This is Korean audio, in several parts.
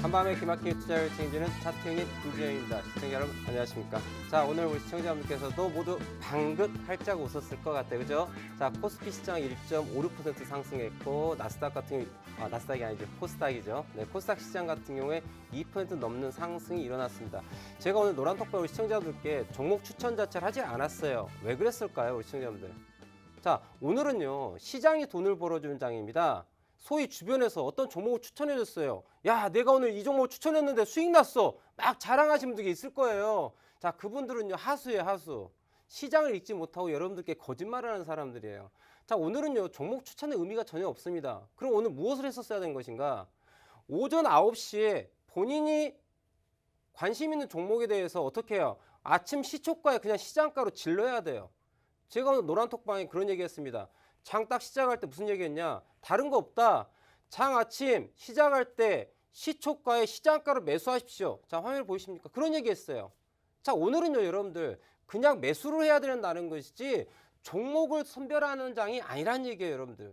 간밤에 기막히게 투자를 책임지는 차트형인 김지영입니다. 시청자 여러분 안녕하십니까? 자, 오늘 우리 시청자분들께서도 모두 방긋 활짝 웃었을 것 같아요, 그죠? 자, 코스피 시장 1.56% 상승했고 나스닥 같은 나스닥이 아니죠, 코스닥이죠. 네, 코스닥 시장 같은 경우에 2% 넘는 상승이 일어났습니다. 제가 오늘 노란톡방 우리 시청자분들께 종목 추천 자체를 하지 않았어요. 왜 그랬을까요, 우리 시청자분들? 자, 오늘은요 시장이 돈을 벌어주는 장입니다. 소위 주변에서 어떤 종목을 추천해줬어요. 야, 내가 오늘 이 종목 추천했는데 수익 났어. 막 자랑하시는 분들이 있을 거예요. 자, 그분들은요 하수예요, 하수. 시장을 읽지 못하고 여러분들께 거짓말을 하는 사람들이에요. 자, 오늘은요 종목 추천의 의미가 전혀 없습니다. 그럼 오늘 무엇을 했었어야 된 것인가? 오전 9시에 본인이 관심 있는 종목에 대해서 어떻게 해요? 아침 시초가에 그냥 시장가로 질러야 돼요. 제가 오늘 노란톡방에 그런 얘기 했습니다. 장 딱 시작할 때 무슨 얘기했냐? 다른 거 없다. 장 아침 시작할 때 시초가에 시장가로 매수하십시오. 자, 화면을 보이십니까? 그런 얘기 했어요. 자, 오늘은요 여러분들 그냥 매수를 해야 된다는 것이지 종목을 선별하는 장이 아니란 얘기예요, 여러분들.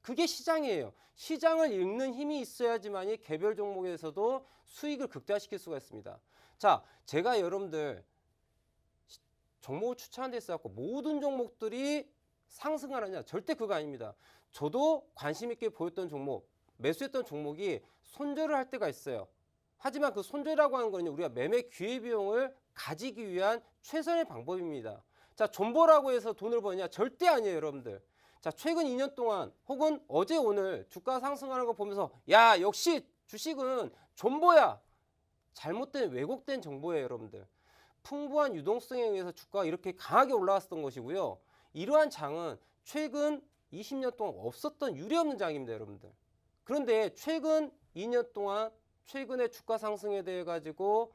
그게 시장이에요. 시장을 읽는 힘이 있어야지만이 개별 종목에서도 수익을 극대화시킬 수가 있습니다. 자, 제가 여러분들 종목을 추천한 데 있어서 모든 종목들이 상승하느냐? 절대 그거 아닙니다. 저도 관심 있게 보였던 종목, 매수했던 종목이 손절을 할 때가 있어요. 하지만 그 손절이라고 하는 거는 우리가 매매 기회비용을 가지기 위한 최선의 방법입니다. 자, 존버라고 해서 돈을 버느냐? 절대 아니에요, 여러분들. 자, 최근 2년 동안 혹은 어제 오늘 주가 상승하는 거 보면서 야, 역시 주식은 존버야. 잘못된 왜곡된 정보예요, 여러분들. 풍부한 유동성에 의해서 주가가 이렇게 강하게 올라왔었던 것이고요. 이러한 장은 최근 20년 동안 없었던 유례없는 장입니다, 여러분들. 그런데 최근 2년 동안 최근에 주가 상승에 대해 가지고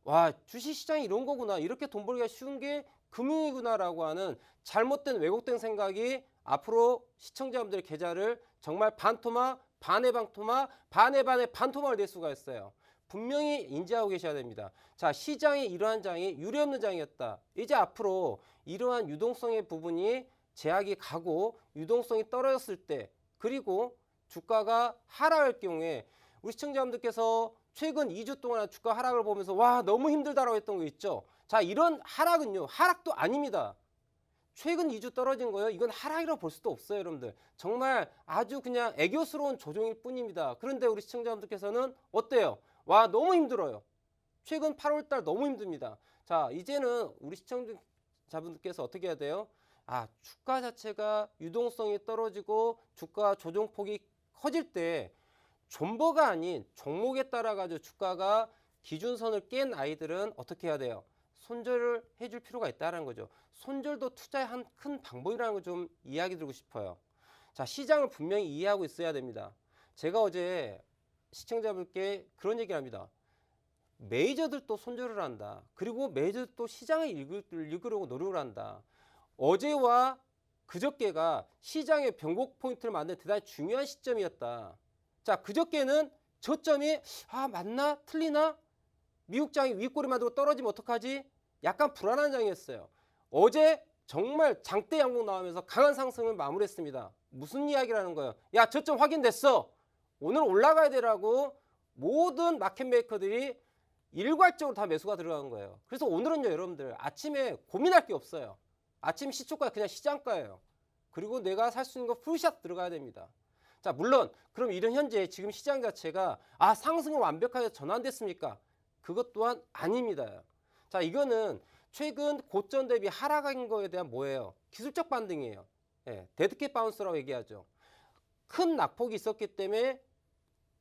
와, 주식시장이 이런 거구나, 이렇게 돈 벌기가 쉬운 게 금융이구나라고 하는 잘못된 왜곡된 생각이 앞으로 시청자분들의 계좌를 정말 반토막, 반의 방토막, 반의 반토막을 낼 수가 있어요. 분명히 인지하고 계셔야 됩니다. 자, 시장이 이러한 장이 유례없는 장이었다. 이제 앞으로 이러한 유동성의 부분이 제약이 가고 유동성이 떨어졌을 때, 그리고 주가가 하락할 경우에 우리 시청자분들께서 최근 2주 동안 주가 하락을 보면서 와, 너무 힘들다라고 했던 거 있죠. 자, 이런 하락은요 하락도 아닙니다. 최근 2주 떨어진 거예요. 이건 하락이라고 볼 수도 없어요, 여러분들. 정말 아주 그냥 애교스러운 조정일 뿐입니다. 그런데 우리 시청자분들께서는 어때요? 와, 너무 힘들어요. 최근 8월달 너무 힘듭니다. 자, 이제는 우리 시청자분들께서 어떻게 해야 돼요? 아, 주가 자체가 유동성이 떨어지고 주가 조정폭이 커질 때 존버가 아닌 종목에 따라 가지고 주가가 기준선을 깬 아이들은 어떻게 해야 돼요? 손절을 해줄 필요가 있다는 거죠. 손절도 투자의 한 큰 방법이라는 걸 좀 이야기 드리고 싶어요. 자, 시장을 분명히 이해하고 있어야 됩니다. 제가 어제 시청자분께 그런 얘기를 합니다. 메이저들도 손절을 한다. 그리고 메이저들도 시장을 읽으려고 노력을 한다. 어제와 그저께가 시장의 변곡 포인트를 만드는 대단히 중요한 시점이었다. 자, 그저께는 저점이 맞나? 틀리나? 미국장이 윗꼬리 만들고 떨어지면 어떡하지? 약간 불안한 장이었어요. 어제 정말 장대 양봉 나오면서 강한 상승을 마무리했습니다. 무슨 이야기라는 거예요? 야, 저점 확인됐어. 오늘 올라가야 되라고 모든 마켓 메이커들이 일괄적으로 다 매수가 들어간 거예요. 그래서 오늘은요, 여러분들 아침에 고민할 게 없어요. 아침 시초가 그냥 시장가예요. 그리고 내가 살 수 있는 거 풀샷 들어가야 됩니다. 자, 물론 그럼 이런 현재 지금 시장 자체가 상승은 완벽하게 전환됐습니까? 그것 또한 아닙니다. 자, 이거는 최근 고점 대비 하락한 거에 대한 뭐예요? 기술적 반등이에요. 데드캣 바운스라고 얘기하죠. 큰 낙폭이 있었기 때문에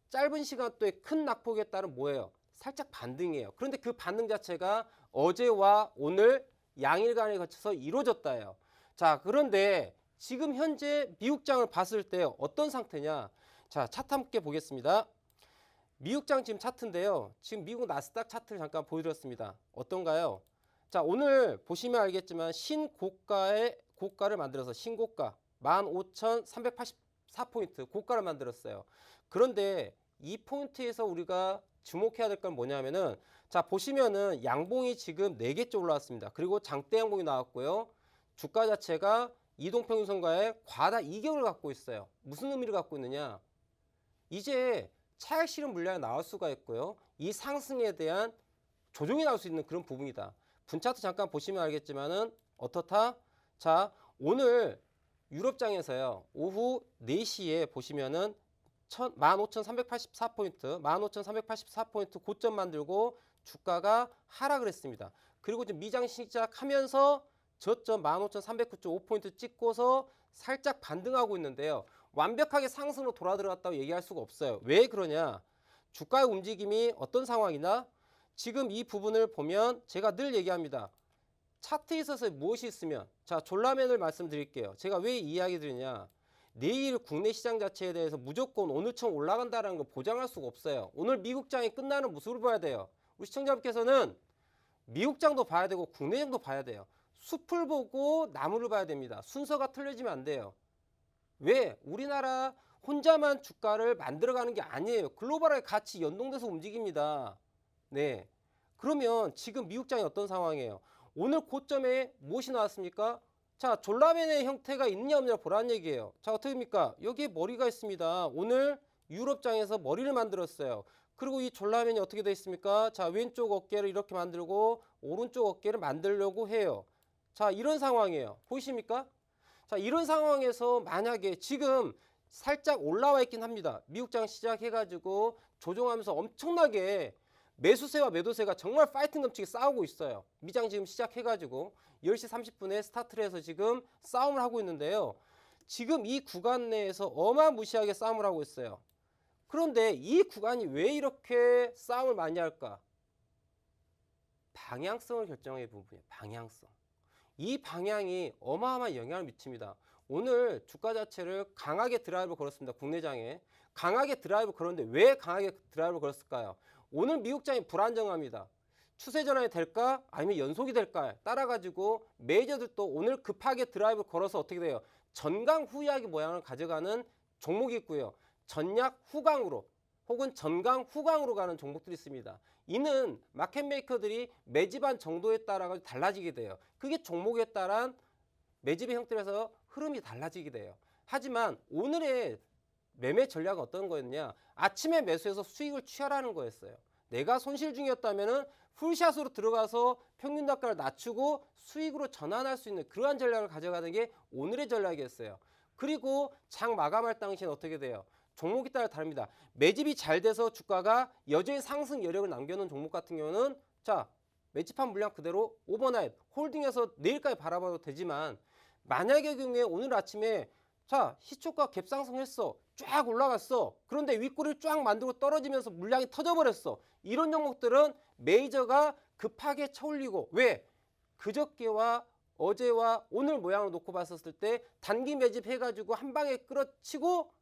짧은 시간 동에 큰 낙폭에 따른 뭐예요? 살짝 반등이에요. 그런데 그 반등 자체가 어제와 오늘 양일간에 거쳐서 이루어졌다예요. 자, 그런데 지금 현재 미국장을 봤을 때 어떤 상태냐? 자, 차트 함께 보겠습니다. 미국장 지금 차트인데요. 지금 미국 나스닥 차트를 잠깐 보여드렸습니다. 어떤가요? 자, 오늘 보시면 알겠지만 신고가의 고가를 만들어서 신고가 15,384포인트 고가를 만들었어요. 그런데 이 포인트에서 우리가 주목해야 될 건 뭐냐면은, 자, 보시면은 양봉이 지금 4개째 올라왔습니다. 그리고 장대 양봉이 나왔고요. 주가 자체가 이동평균선과의 과다 이격을 갖고 있어요. 무슨 의미를 갖고 있느냐? 이제 차익 실현 물량이 나올 수가 있고요. 이 상승에 대한 조정이 나올 수 있는 그런 부분이다. 분차트 잠깐 보시면 알겠지만은 어떻다? 자, 오늘 유럽장에서요. 오후 4시에 보시면은 15,384포인트, 15,384포인트 고점 만들고 주가가 하락을 했습니다. 그리고 지금 미장 시작하면서 저점 15,309.5포인트 찍고서 살짝 반등하고 있는데요. 완벽하게 상승으로 돌아 들어갔다고 얘기할 수가 없어요. 왜 그러냐? 주가의 움직임이 어떤 상황이나 지금 이 부분을 보면 제가 늘 얘기합니다. 차트에 있어서 무엇이 있으면, 자, 졸라맨을 말씀드릴게요. 제가 왜 이 이야기 드리냐? 내일 국내 시장 자체에 대해서 무조건 오늘처럼 올라간다는 거 보장할 수가 없어요. 오늘 미국장이 끝나는 모습을 봐야 돼요. 우리 시청자분께서는 미국장도 봐야 되고 국내장도 봐야 돼요. 숲을 보고 나무를 봐야 됩니다. 순서가 틀려지면 안 돼요. 왜? 우리나라 혼자만 주가를 만들어가는 게 아니에요. 글로벌하게 같이 연동돼서 움직입니다. 네. 그러면 지금 미국장이 어떤 상황이에요? 오늘 고점에 무엇이 나왔습니까? 자, 졸라맨의 형태가 있느냐 없느냐 보라는 얘기예요. 자, 어떻게입니까? 여기에 머리가 있습니다. 오늘 유럽장에서 머리를 만들었어요. 그리고 이 졸라맨이 어떻게 되어 있습니까? 자, 왼쪽 어깨를 이렇게 만들고 오른쪽 어깨를 만들려고 해요. 자, 이런 상황이에요. 보이십니까? 자, 이런 상황에서 만약에 지금 살짝 올라와 있긴 합니다. 미국장 시작해가지고 조정하면서 엄청나게 매수세와 매도세가 정말 파이팅 넘치게 싸우고 있어요. 미장 지금 시작해가지고 10시 30분에 스타트를 해서 지금 싸움을 하고 있는데요. 지금 이 구간 내에서 어마무시하게 싸움을 하고 있어요. 그런데 이 구간이 왜 이렇게 싸움을 많이 할까? 방향성을 결정해 부분이에요. 방향성. 이 방향이 어마어마한 영향을 미칩니다. 오늘 주가 자체를 강하게 드라이브 걸었습니다. 국내장에. 강하게 드라이브 걸었는데 왜 강하게 드라이브 걸었을까요? 오늘 미국장이 불안정합니다. 추세 전환이 될까? 아니면 연속이 될까? 따라가지고 메이저들도 오늘 급하게 드라이브 걸어서 어떻게 돼요? 전강 후약의 모양을 가져가는 종목이 있고요. 전약 후강으로 혹은 전강 후강으로 가는 종목들이 있습니다. 이는 마켓메이커들이 매집한 정도에 따라 달라지게 돼요. 그게 종목에 따른 매집의 형태에서 흐름이 달라지게 돼요. 하지만 오늘의 매매 전략은 어떤 거였냐? 아침에 매수해서 수익을 취하라는 거였어요. 내가 손실 중이었다면 풀샷으로 들어가서 평균 단가를 낮추고 수익으로 전환할 수 있는 그러한 전략을 가져가는 게 오늘의 전략이었어요. 그리고 장 마감할 당시엔 어떻게 돼요? 종목에 따라 다릅니다. 매집이 잘 돼서 주가가 여전히 상승 여력을 남겨놓은 종목 같은 경우는 자, 매집한 물량 그대로 오버나잇 홀딩해서 내일까지 바라봐도 되지만 만약의 경우에 오늘 아침에 자, 시초가 갭상승했어. 쫙 올라갔어. 그런데 윗꼬리를 쫙 만들고 떨어지면서 물량이 터져버렸어. 이런 종목들은 메이저가 급하게 쳐올리고 왜? 그저께와 어제와 오늘 모양을 놓고 봤었을 때 단기 매집해가지고 한 방에 끌어치고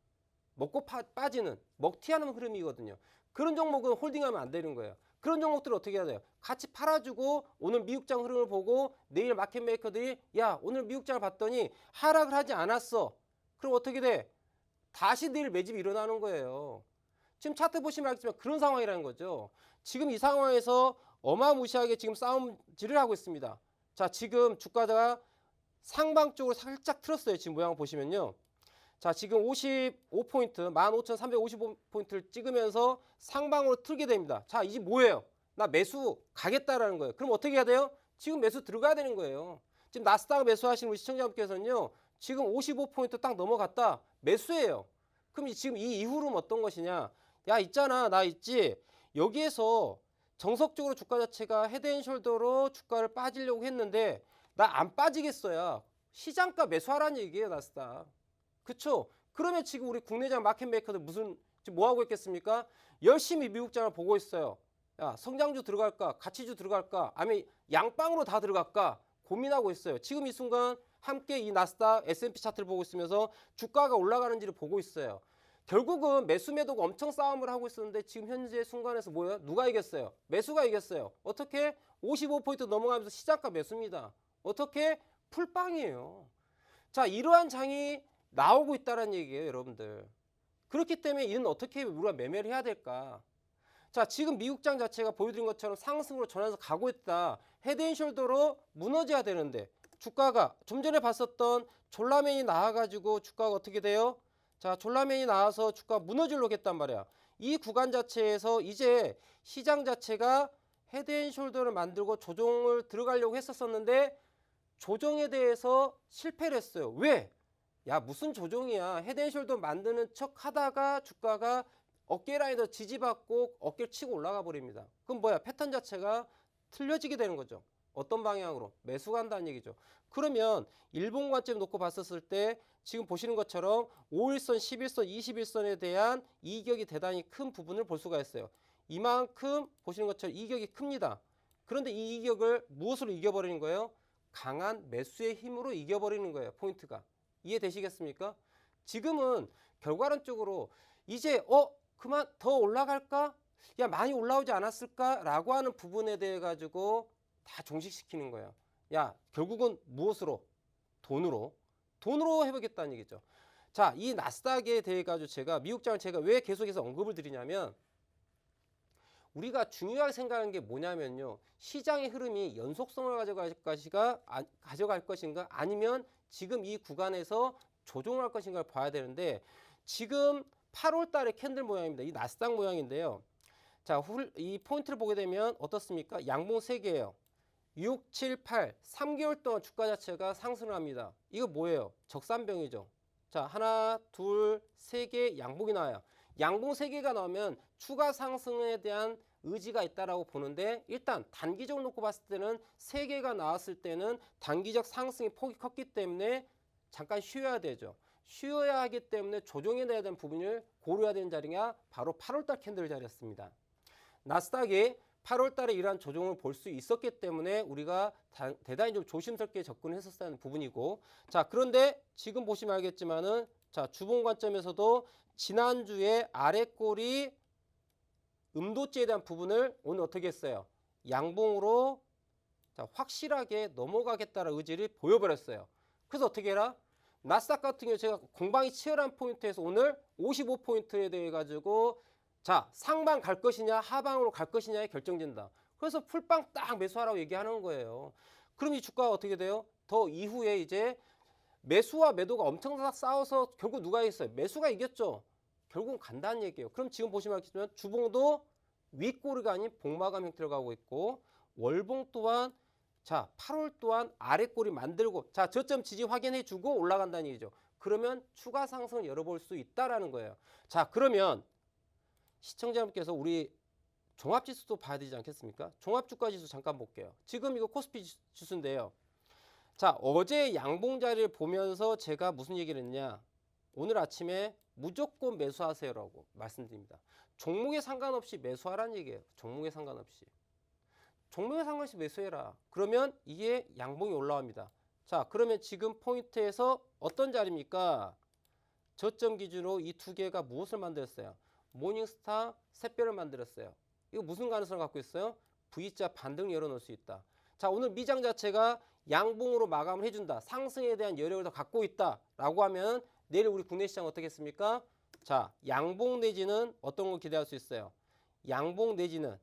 먹고 빠지는 먹튀하는 흐름이거든요. 그런 종목은 홀딩하면 안 되는 거예요. 그런 종목들을 어떻게 해야 돼요? 같이 팔아주고 오늘 미국장 흐름을 보고 내일 마켓메이커들이 야 오늘 미국장을 봤더니 하락을 하지 않았어. 그럼 어떻게 돼? 다시 내일 매집이 일어나는 거예요. 지금 차트 보시면 알겠지만 그런 상황이라는 거죠. 지금 이 상황에서 어마무시하게 지금 싸움질을 하고 있습니다. 자, 지금 주가가 상방 쪽으로 살짝 틀었어요. 지금 모양 보시면요. 자, 지금 55포인트, 15,355포인트를 찍으면서 상방으로 틀게 됩니다. 자, 이제 뭐예요? 나 매수 가겠다라는 거예요. 그럼 어떻게 해야 돼요? 지금 매수 들어가야 되는 거예요. 지금 나스닥 매수하시는 우리 시청자분께서는요. 지금 55포인트 딱 넘어갔다. 매수예요. 그럼 지금 이 이후로는 어떤 것이냐? 야, 있잖아. 나 있지. 여기에서 정석적으로 주가 자체가 헤드앤숄더로 주가를 빠지려고 했는데 나 안 빠지겠어야. 시장가 매수하라는 얘기예요. 나스닥. 그쵸? 그러면 지금 우리 국내장 마켓메이커들 지금 뭐 하고 있겠습니까? 열심히 미국장을 보고 있어요. 야, 성장주 들어갈까? 가치주 들어갈까? 아니면 양방으로 다 들어갈까? 고민하고 있어요. 지금 이 순간 함께 이 나스닥 S&P 차트를 보고 있으면서 주가가 올라가는지를 보고 있어요. 결국은 매수 매도가 엄청 싸움을 하고 있었는데 지금 현재 순간에서 뭐예요? 누가 이겼어요? 매수가 이겼어요. 어떻게? 55포인트 넘어가면서 시장가 매수입니다. 어떻게? 풀빵이에요. 자, 이러한 장이 나오고 있다는 얘기예요, 여러분들. 그렇기 때문에 이는 어떻게 우리가 매매를 해야 될까? 자, 지금 미국장 자체가 보여드린 것처럼 상승으로 전환해서 가고 있다. 헤드앤숄더로 무너져야 되는데 주가가 좀 전에 봤었던 졸라맨이 나와가지고 주가가 어떻게 돼요? 자, 졸라맨이 나와서 주가가 무너지려고 했단 말이야. 이 구간 자체에서 이제 시장 자체가 헤드앤숄더를 만들고 조정을 들어가려고 했었는데 조정에 대해서 실패를 했어요. 왜? 야, 무슨 조정이야. 헤드앤숄더 만드는 척 하다가 주가가 어깨 라인에서 지지받고 어깨를 치고 올라가 버립니다. 그럼 뭐야? 패턴 자체가 틀려지게 되는 거죠. 어떤 방향으로? 매수 간다는 얘기죠. 그러면 일본 관점 놓고 봤었을 때 지금 보시는 것처럼 5일선, 11선, 21선에 대한 이격이 대단히 큰 부분을 볼 수가 있어요. 이만큼 보시는 것처럼 이격이 큽니다. 그런데 이 이격을 무엇으로 이겨버리는 거예요? 강한 매수의 힘으로 이겨버리는 거예요. 포인트가. 이해되시겠습니까? 지금은 결과론적으로 이제 그만 더 올라갈까? 야, 많이 올라오지 않았을까? 라고 하는 부분에 대해 가지고 다 종식시키는 거예요. 야, 결국은 무엇으로? 돈으로 해보겠다는 얘기죠. 자, 이 나스닥에 대해 가지고 제가 미국장을 제가 왜 계속해서 언급을 드리냐면 우리가 중요하게 생각하는 게 뭐냐면요. 시장의 흐름이 연속성을 가져갈 것인가 아니면 지금 이 구간에서 조정을 할 것인가를 봐야 되는데 지금 8월 달의 캔들 모양입니다. 이 나스닥 모양인데요. 자, 이 포인트를 보게 되면 어떻습니까? 양봉 3개예요. 6, 7, 8, 3개월 동안 주가 자체가 상승을 합니다. 이거 뭐예요? 적산병이죠. 자, 하나, 둘, 3개 양봉이 나와요. 양봉 3개가 나오면 추가 상승에 대한 의지가 있다라고 보는데 일단 단기적으로 놓고 봤을 때는 3개가 나왔을 때는 단기적 상승의 폭이 컸기 때문에 잠깐 쉬어야 되죠. 쉬어야 하기 때문에 조정해야 되는 부분을 고려해야 되는 자리가 바로 8월달 캔들 자리였습니다. 나스닥이 8월 달에 이러한 조정을 볼 수 있었기 때문에 우리가 대단히 좀 조심스럽게 접근했었다는 부분이고 자, 그런데 지금 보시면 알겠지만은 자, 주봉 관점에서도 지난주에 아래꼬리 음도치에 대한 부분을 오늘 어떻게 했어요? 양봉으로 자, 확실하게 넘어가겠다는 의지를 보여버렸어요. 그래서 어떻게 해라? 나스닥 같은 경우 제가 공방이 치열한 포인트에서 오늘 55포인트에 대해 가지고 자, 상방 갈 것이냐 하방으로 갈 것이냐에 결정된다. 그래서 풀빵 딱 매수하라고 얘기하는 거예요. 그럼 이 주가가 어떻게 돼요? 더 이후에 이제 매수와 매도가 엄청 싸워서 결국 누가 이겼어요? 매수가 이겼죠. 결국은 간다는 얘기예요. 그럼 지금 보시면 알겠지만 주봉도 윗꼬리가 아닌 복마감 형태로 가고 있고 월봉 또한 자 8월 또한 아래꼬리 만들고 자 저점 지지 확인해 주고 올라간다는 얘기죠. 그러면 추가 상승을 열어볼 수 있다라는 거예요. 자, 그러면 시청자분께서 우리 종합지수도 봐야 되지 않겠습니까? 종합주가지수 잠깐 볼게요. 지금 이거 코스피 지수인데요. 자, 어제 양봉 자리를 보면서 제가 무슨 얘기를 했냐? 오늘 아침에 무조건 매수하세요라고 말씀드립니다. 종목에 상관없이 매수하라는 얘기예요. 종목에 상관없이. 종목에 상관없이 매수해라. 그러면 이게 양봉이 올라옵니다. 자, 그러면 지금 포인트에서 어떤 자리입니까? 저점 기준으로 이 두 개가 무엇을 만들었어요? 모닝스타 샛별을 만들었어요. 이거 무슨 가능성을 갖고 있어요? V자 반등 열어놓을 수 있다. 자, 오늘 미장 자체가 양봉으로 마감을 해준다. 상승에 대한 여력을 더 갖고 있다라고 하면 내일 우리 국내 시장 어떻게 했습니까? 자, 양봉 내지는 어떤 걸 기대할 수 있어요? 양봉 내지는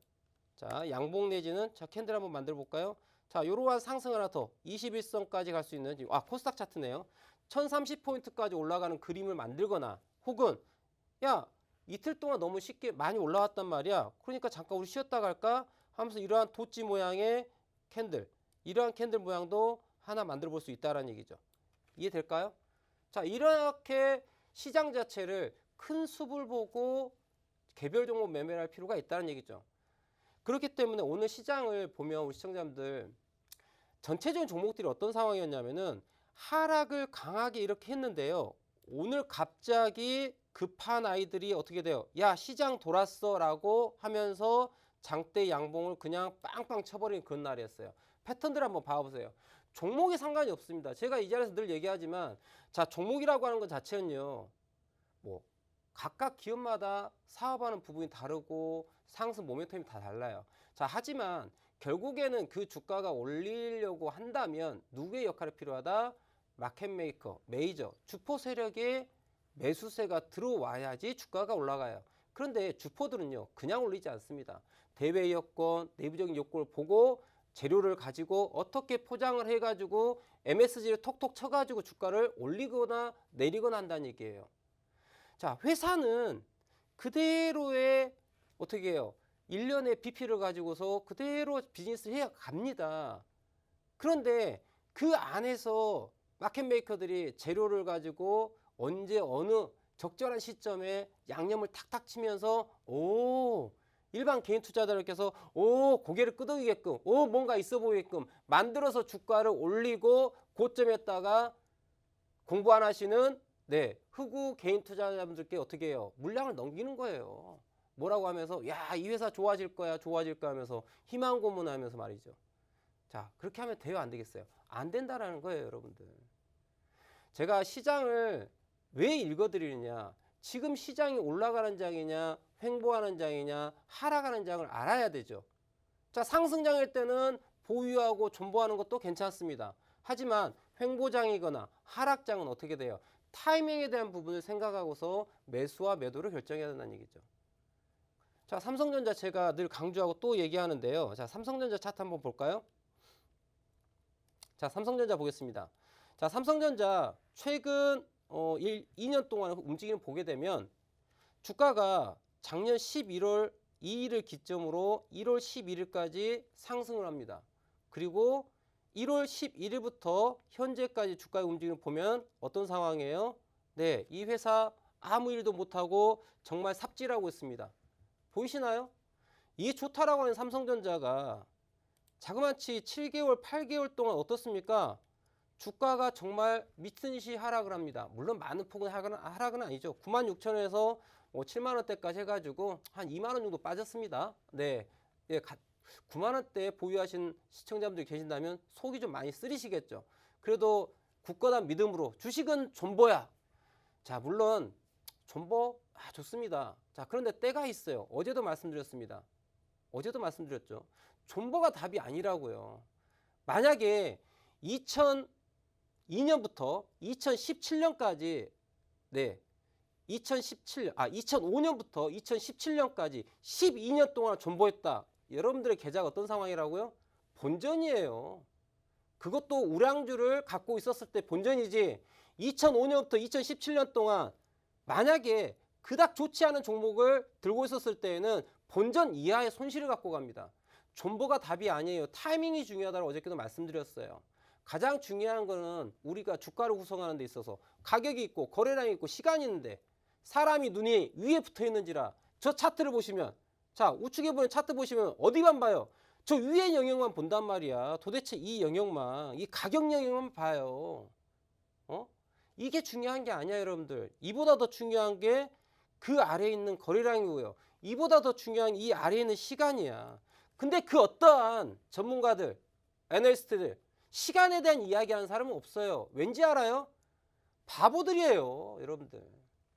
자, 양봉 내지는 자, 캔들 한번 만들어 볼까요? 자, 요러한 상승 하나 더 21선까지 갈 수 있는 코스닥 차트네요. 1030포인트까지 올라가는 그림을 만들거나 혹은 야, 이틀 동안 너무 쉽게 많이 올라왔단 말이야. 그러니까 잠깐 우리 쉬었다 갈까 하면서 이러한 도치 모양의 캔들, 이러한 캔들 모양도 하나 만들어 볼 수 있다는 얘기죠. 이해될까요? 자, 이렇게 시장 자체를 큰 숲을 보고 개별 종목 매매를 할 필요가 있다는 얘기죠. 그렇기 때문에 오늘 시장을 보면 우리 시청자분들 전체적인 종목들이 어떤 상황이었냐면은 하락을 강하게 이렇게 했는데요. 오늘 갑자기 급한 아이들이 어떻게 돼요? 야, 시장 돌았어 라고 하면서 장대 양봉을 그냥 빵빵 쳐버리는 그런 날이었어요. 패턴들 한번 봐보세요. 종목에 상관이 없습니다. 제가 이 자리에서 늘 얘기하지만 자, 종목이라고 하는 것 자체는요. 뭐 각각 기업마다 사업하는 부분이 다르고 상승 모멘텀이 다 달라요. 자, 하지만 결국에는 그 주가가 올리려고 한다면 누구의 역할이 필요하다? 마켓메이커, 메이저, 주포 세력의 매수세가 들어와야지 주가가 올라가요. 그런데 주포들은요, 그냥 올리지 않습니다. 대외 여건, 내부적인 요건을 보고 재료를 가지고 어떻게 포장을 해가지고 MSG를 톡톡 쳐가지고 주가를 올리거나 내리거나 한다는 얘기예요. 자, 회사는 그대로의 어떻게 해요? 1년의 BP를 가지고서 그대로 비즈니스를 해 갑니다. 그런데 그 안에서 마켓 메이커들이 재료를 가지고 언제 어느 적절한 시점에 양념을 탁탁 치면서 일반 개인 투자자들께서 고개를 끄덕이게끔 뭔가 있어 보이게끔 만들어서 주가를 올리고 고점에다가 공부 안 하시는 흑우 개인 투자자분들께 어떻게 해요? 물량을 넘기는 거예요. 뭐라고 하면서 야, 이 회사 좋아질 거야 하면서 희망 고문하면서 말이죠. 자, 그렇게 하면 돼요, 안 되겠어요? 안 된다라는 거예요, 여러분들. 제가 시장을 왜 읽어드리느냐, 지금 시장이 올라가는 장이냐 횡보하는 장이냐 하락하는 장을 알아야 되죠. 자, 상승장일 때는 보유하고 존버하는 것도 괜찮습니다. 하지만 횡보장이거나 하락장은 어떻게 돼요? 타이밍에 대한 부분을 생각하고서 매수와 매도를 결정해야 된다는 얘기죠. 자, 삼성전자 제가 늘 강조하고 또 얘기하는데요. 자, 삼성전자 차트 한번 볼까요? 자, 삼성전자 보겠습니다. 자, 삼성전자 최근 2년 동안 움직임을 보게 되면 주가가 작년 11월 2일을 기점으로 1월 11일까지 상승을 합니다. 그리고 1월 11일부터 현재까지 주가의 움직임을 보면 어떤 상황이에요? 네, 이 회사 아무 일도 못하고 정말 삽질하고 있습니다. 보이시나요? 이 좋다라고 하는 삼성전자가 자그마치 7개월, 8개월 동안 어떻습니까? 주가가 정말 미친 듯이 하락을 합니다. 물론 많은 폭의 하락은 아니죠. 96,000원에서 7만 원대까지 해가지고 한 2만 원 정도 빠졌습니다. 네, 9만 원대 보유하신 시청자분들이 계신다면 속이 좀 많이 쓰리시겠죠. 그래도 굳건한 믿음으로 주식은 존버야. 자, 물론 존버 좋습니다. 자, 그런데 때가 있어요. 어제도 말씀드렸습니다. 존버가 답이 아니라고요. 만약에 2002년부터 2017년까지 2005년부터 2017년까지 12년 동안 존버했다. 여러분들의 계좌가 어떤 상황이라고요? 본전이에요. 그것도 우량주를 갖고 있었을 때 본전이지 2005년부터 2017년 동안 만약에 그닥 좋지 않은 종목을 들고 있었을 때에는 본전 이하의 손실을 갖고 갑니다. 존버가 답이 아니에요. 타이밍이 중요하다고 어저께도 말씀드렸어요. 가장 중요한 거는 우리가 주가를 구성하는 데 있어서 가격이 있고 거래량이 있고 시간이 있는데 사람이 눈이 위에 붙어 있는지라 저 차트를 보시면 자, 우측에 보는 차트 보시면 어디만 봐요? 저 위에 영역만 본단 말이야. 도대체 이 영역만, 이 가격 영역만 봐요. 이게 중요한 게 아니야, 여러분들. 이보다 더 중요한 게 그 아래에 있는 거래량이고요. 이보다 더 중요한 이 아래에 있는 시간이야. 근데 그 어떠한 전문가들, 애널리스트들 시간에 대한 이야기하는 사람은 없어요. 왠지 알아요? 바보들이에요, 여러분들.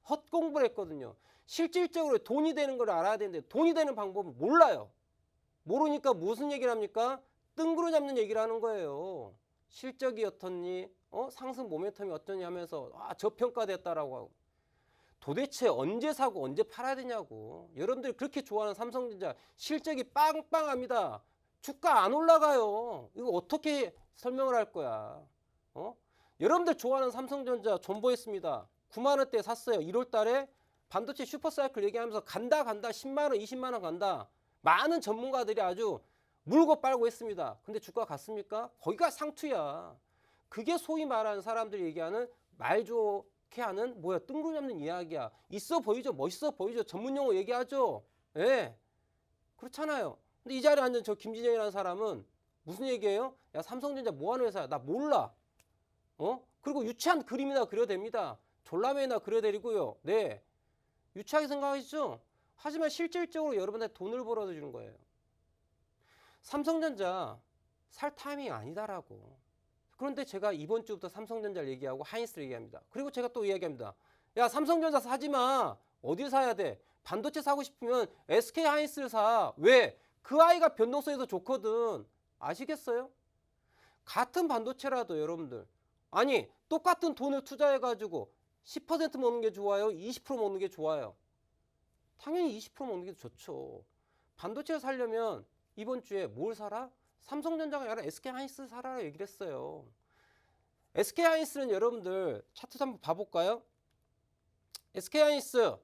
헛공부를 했거든요. 실질적으로 돈이 되는 걸 알아야 되는데 돈이 되는 방법을 몰라요. 모르니까 무슨 얘기를 합니까? 뜬구름 잡는 얘기를 하는 거예요. 실적이 어떻니? 상승 모멘텀이 어떠냐 하면서 저평가됐다라고 하고. 도대체 언제 사고 언제 팔아야 되냐고. 여러분들이 그렇게 좋아하는 삼성전자 실적이 빵빵합니다. 주가 안 올라가요. 이거 어떻게 설명을 할 거야? 여러분들 좋아하는 삼성전자 존버했습니다. 9만 원대 샀어요. 1월 달에 반도체 슈퍼사이클 얘기하면서 간다 10만 원 20만 원 간다. 많은 전문가들이 아주 물고 빨고 했습니다. 근데 주가 갔습니까? 거기가 상투야. 그게 소위 말하는 사람들이 얘기하는 말 좋게 하는 뜬구름 잡는 이야기야. 있어 보이죠? 멋있어 보이죠? 전문 용어 얘기하죠? 예. 그렇잖아요. 근데 이 자리에 앉은 저 김진영이라는 사람은 무슨 얘기예요? 야, 삼성전자 뭐 하는 회사야? 나 몰라. 그리고 유치한 그림이나 그려댑니다. 졸라매나 그려드리고요. 네. 유치하게 생각하시죠? 하지만 실질적으로 여러분한테 돈을 벌어다 주는 거예요. 삼성전자 살 타이밍이 아니다라고. 그런데 제가 이번 주부터 삼성전자를 얘기하고 하이닉스를 얘기합니다. 그리고 제가 또 이야기합니다. 야, 삼성전자 사지 마. 어디 사야 돼? 반도체 사고 싶으면 SK 하이닉스를 사. 왜? 그 아이가 변동성에서 좋거든. 아시겠어요? 같은 반도체라도 여러분들. 아니, 똑같은 돈을 투자해가지고 10% 먹는 게 좋아요? 20% 먹는 게 좋아요? 당연히 20% 먹는 게 좋죠. 반도체를 사려면 이번 주에 뭘 사라? 삼성전자가 아니라 SK하이닉스 사라 얘기를 했어요. SK하이닉스는 여러분들 차트 한번 봐볼까요? SK하이닉스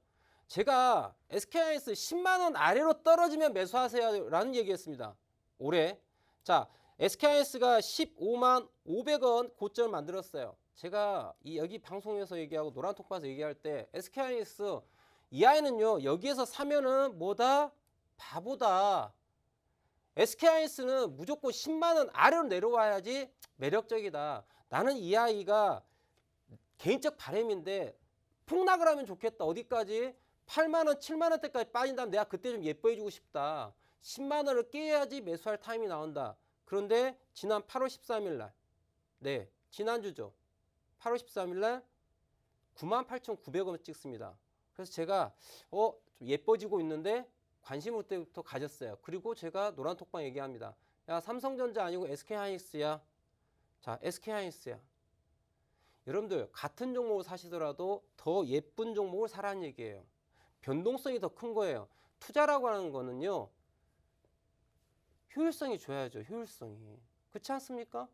제가 SK하이닉스 10만 원 아래로 떨어지면 매수하세요라는 얘기했습니다. 올해. 자, SK하이닉스가 15만 500원 고점을 만들었어요. 제가 여기 방송에서 얘기하고 노란톡방에서 얘기할 때 SK하이닉스 이 아이는요, 여기에서 사면은 뭐다? 바보다. SK하이닉스는 무조건 10만 원 아래로 내려와야지 매력적이다. 나는 이 아이가 개인적 바람인데 폭락을 하면 좋겠다. 어디까지? 8만 원, 7만 원대까지 빠진다면 내가 그때 좀 예뻐해주고 싶다. 10만 원을 깨야지 매수할 타임이 나온다. 그런데 지난 8월 13일 날, 네, 지난주죠. 8월 13일 날 98,900원 찍습니다. 그래서 제가 좀 예뻐지고 있는데 관심을 그때부터 가졌어요. 그리고 제가 노란톡방 얘기합니다. 야, 삼성전자 아니고 SK하이닉스야. 자, SK하이닉스야. 여러분들 같은 종목을 사시더라도 더 예쁜 종목을 사라는 얘기예요. 변동성이 더 큰 거예요. 투자라고 하는 거는요, 효율성이 줘야죠. 효율성이. 그렇지 않습니까?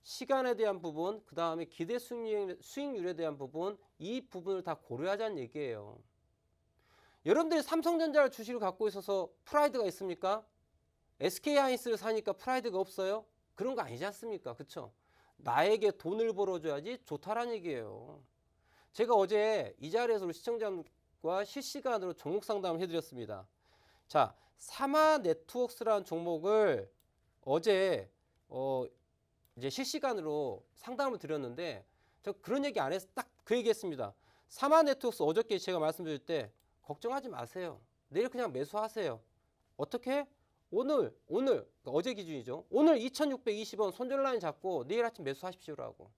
시간에 대한 부분, 그 다음에 기대 수익률에 대한 부분, 이 부분을 다 고려하자는 얘기예요. 여러분들이 삼성전자를 주식을 갖고 있어서 프라이드가 있습니까? SK하이닉스를 사니까 프라이드가 없어요? 그런 거 아니지 않습니까? 그렇죠? 나에게 돈을 벌어줘야지 좋다라는 얘기예요. 제가 어제 이 자리에서 우리 시청자분과 실시간으로 종목 상담을 해드렸습니다. 자, 사마네트웍스라는 종목을 어제 이제 실시간으로 상담을 드렸는데 저 그런 얘기 안 해서 딱 그 얘기했습니다. 사마네트웍스 어저께 제가 말씀드릴 때 걱정하지 마세요. 내일 그냥 매수하세요. 어떻게? 오늘 그러니까 어제 기준이죠. 오늘 2,620원 손절라인 잡고 내일 아침 매수하십시오라고.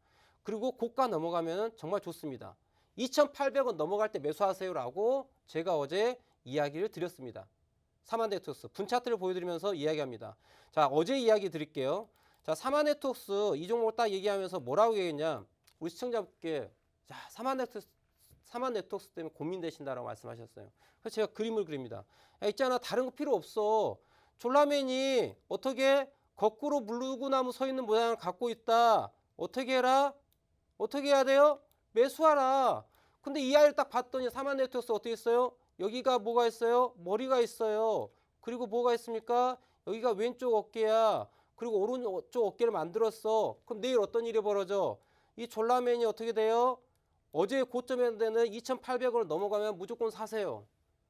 그리고 고가 넘어가면 정말 좋습니다. 2,800원 넘어갈 때 매수하세요라고 제가 어제 이야기를 드렸습니다. 사마네트웍스 분차트를 보여드리면서 이야기합니다. 자, 어제 이야기 드릴게요. 자, 사마네트웍스 이 종목을 딱 얘기하면서 뭐라고 얘기했냐? 우리 시청자분께 자, 사마네트웍스 때문에 고민되신다라고 말씀하셨어요. 그래서 제가 그림을 그립니다. 야, 있잖아, 다른 거 필요 없어. 졸라맨이 어떻게 거꾸로 물구나무 서 있는 모양을 갖고 있다. 어떻게 해라? 어떻게 해야 돼요? 매수하라. 근데 이 아이를 딱 봤더니 사마네트웍스 어떻게 있어요? 여기가 뭐가 있어요? 머리가 있어요. 그리고 뭐가 있습니까? 여기가 왼쪽 어깨야. 그리고 오른쪽 어깨를 만들었어. 그럼 내일 어떤 일이 벌어져? 이 졸라맨이 어떻게 돼요? 어제 고점에 되는 2,800원을 넘어가면 무조건 사세요.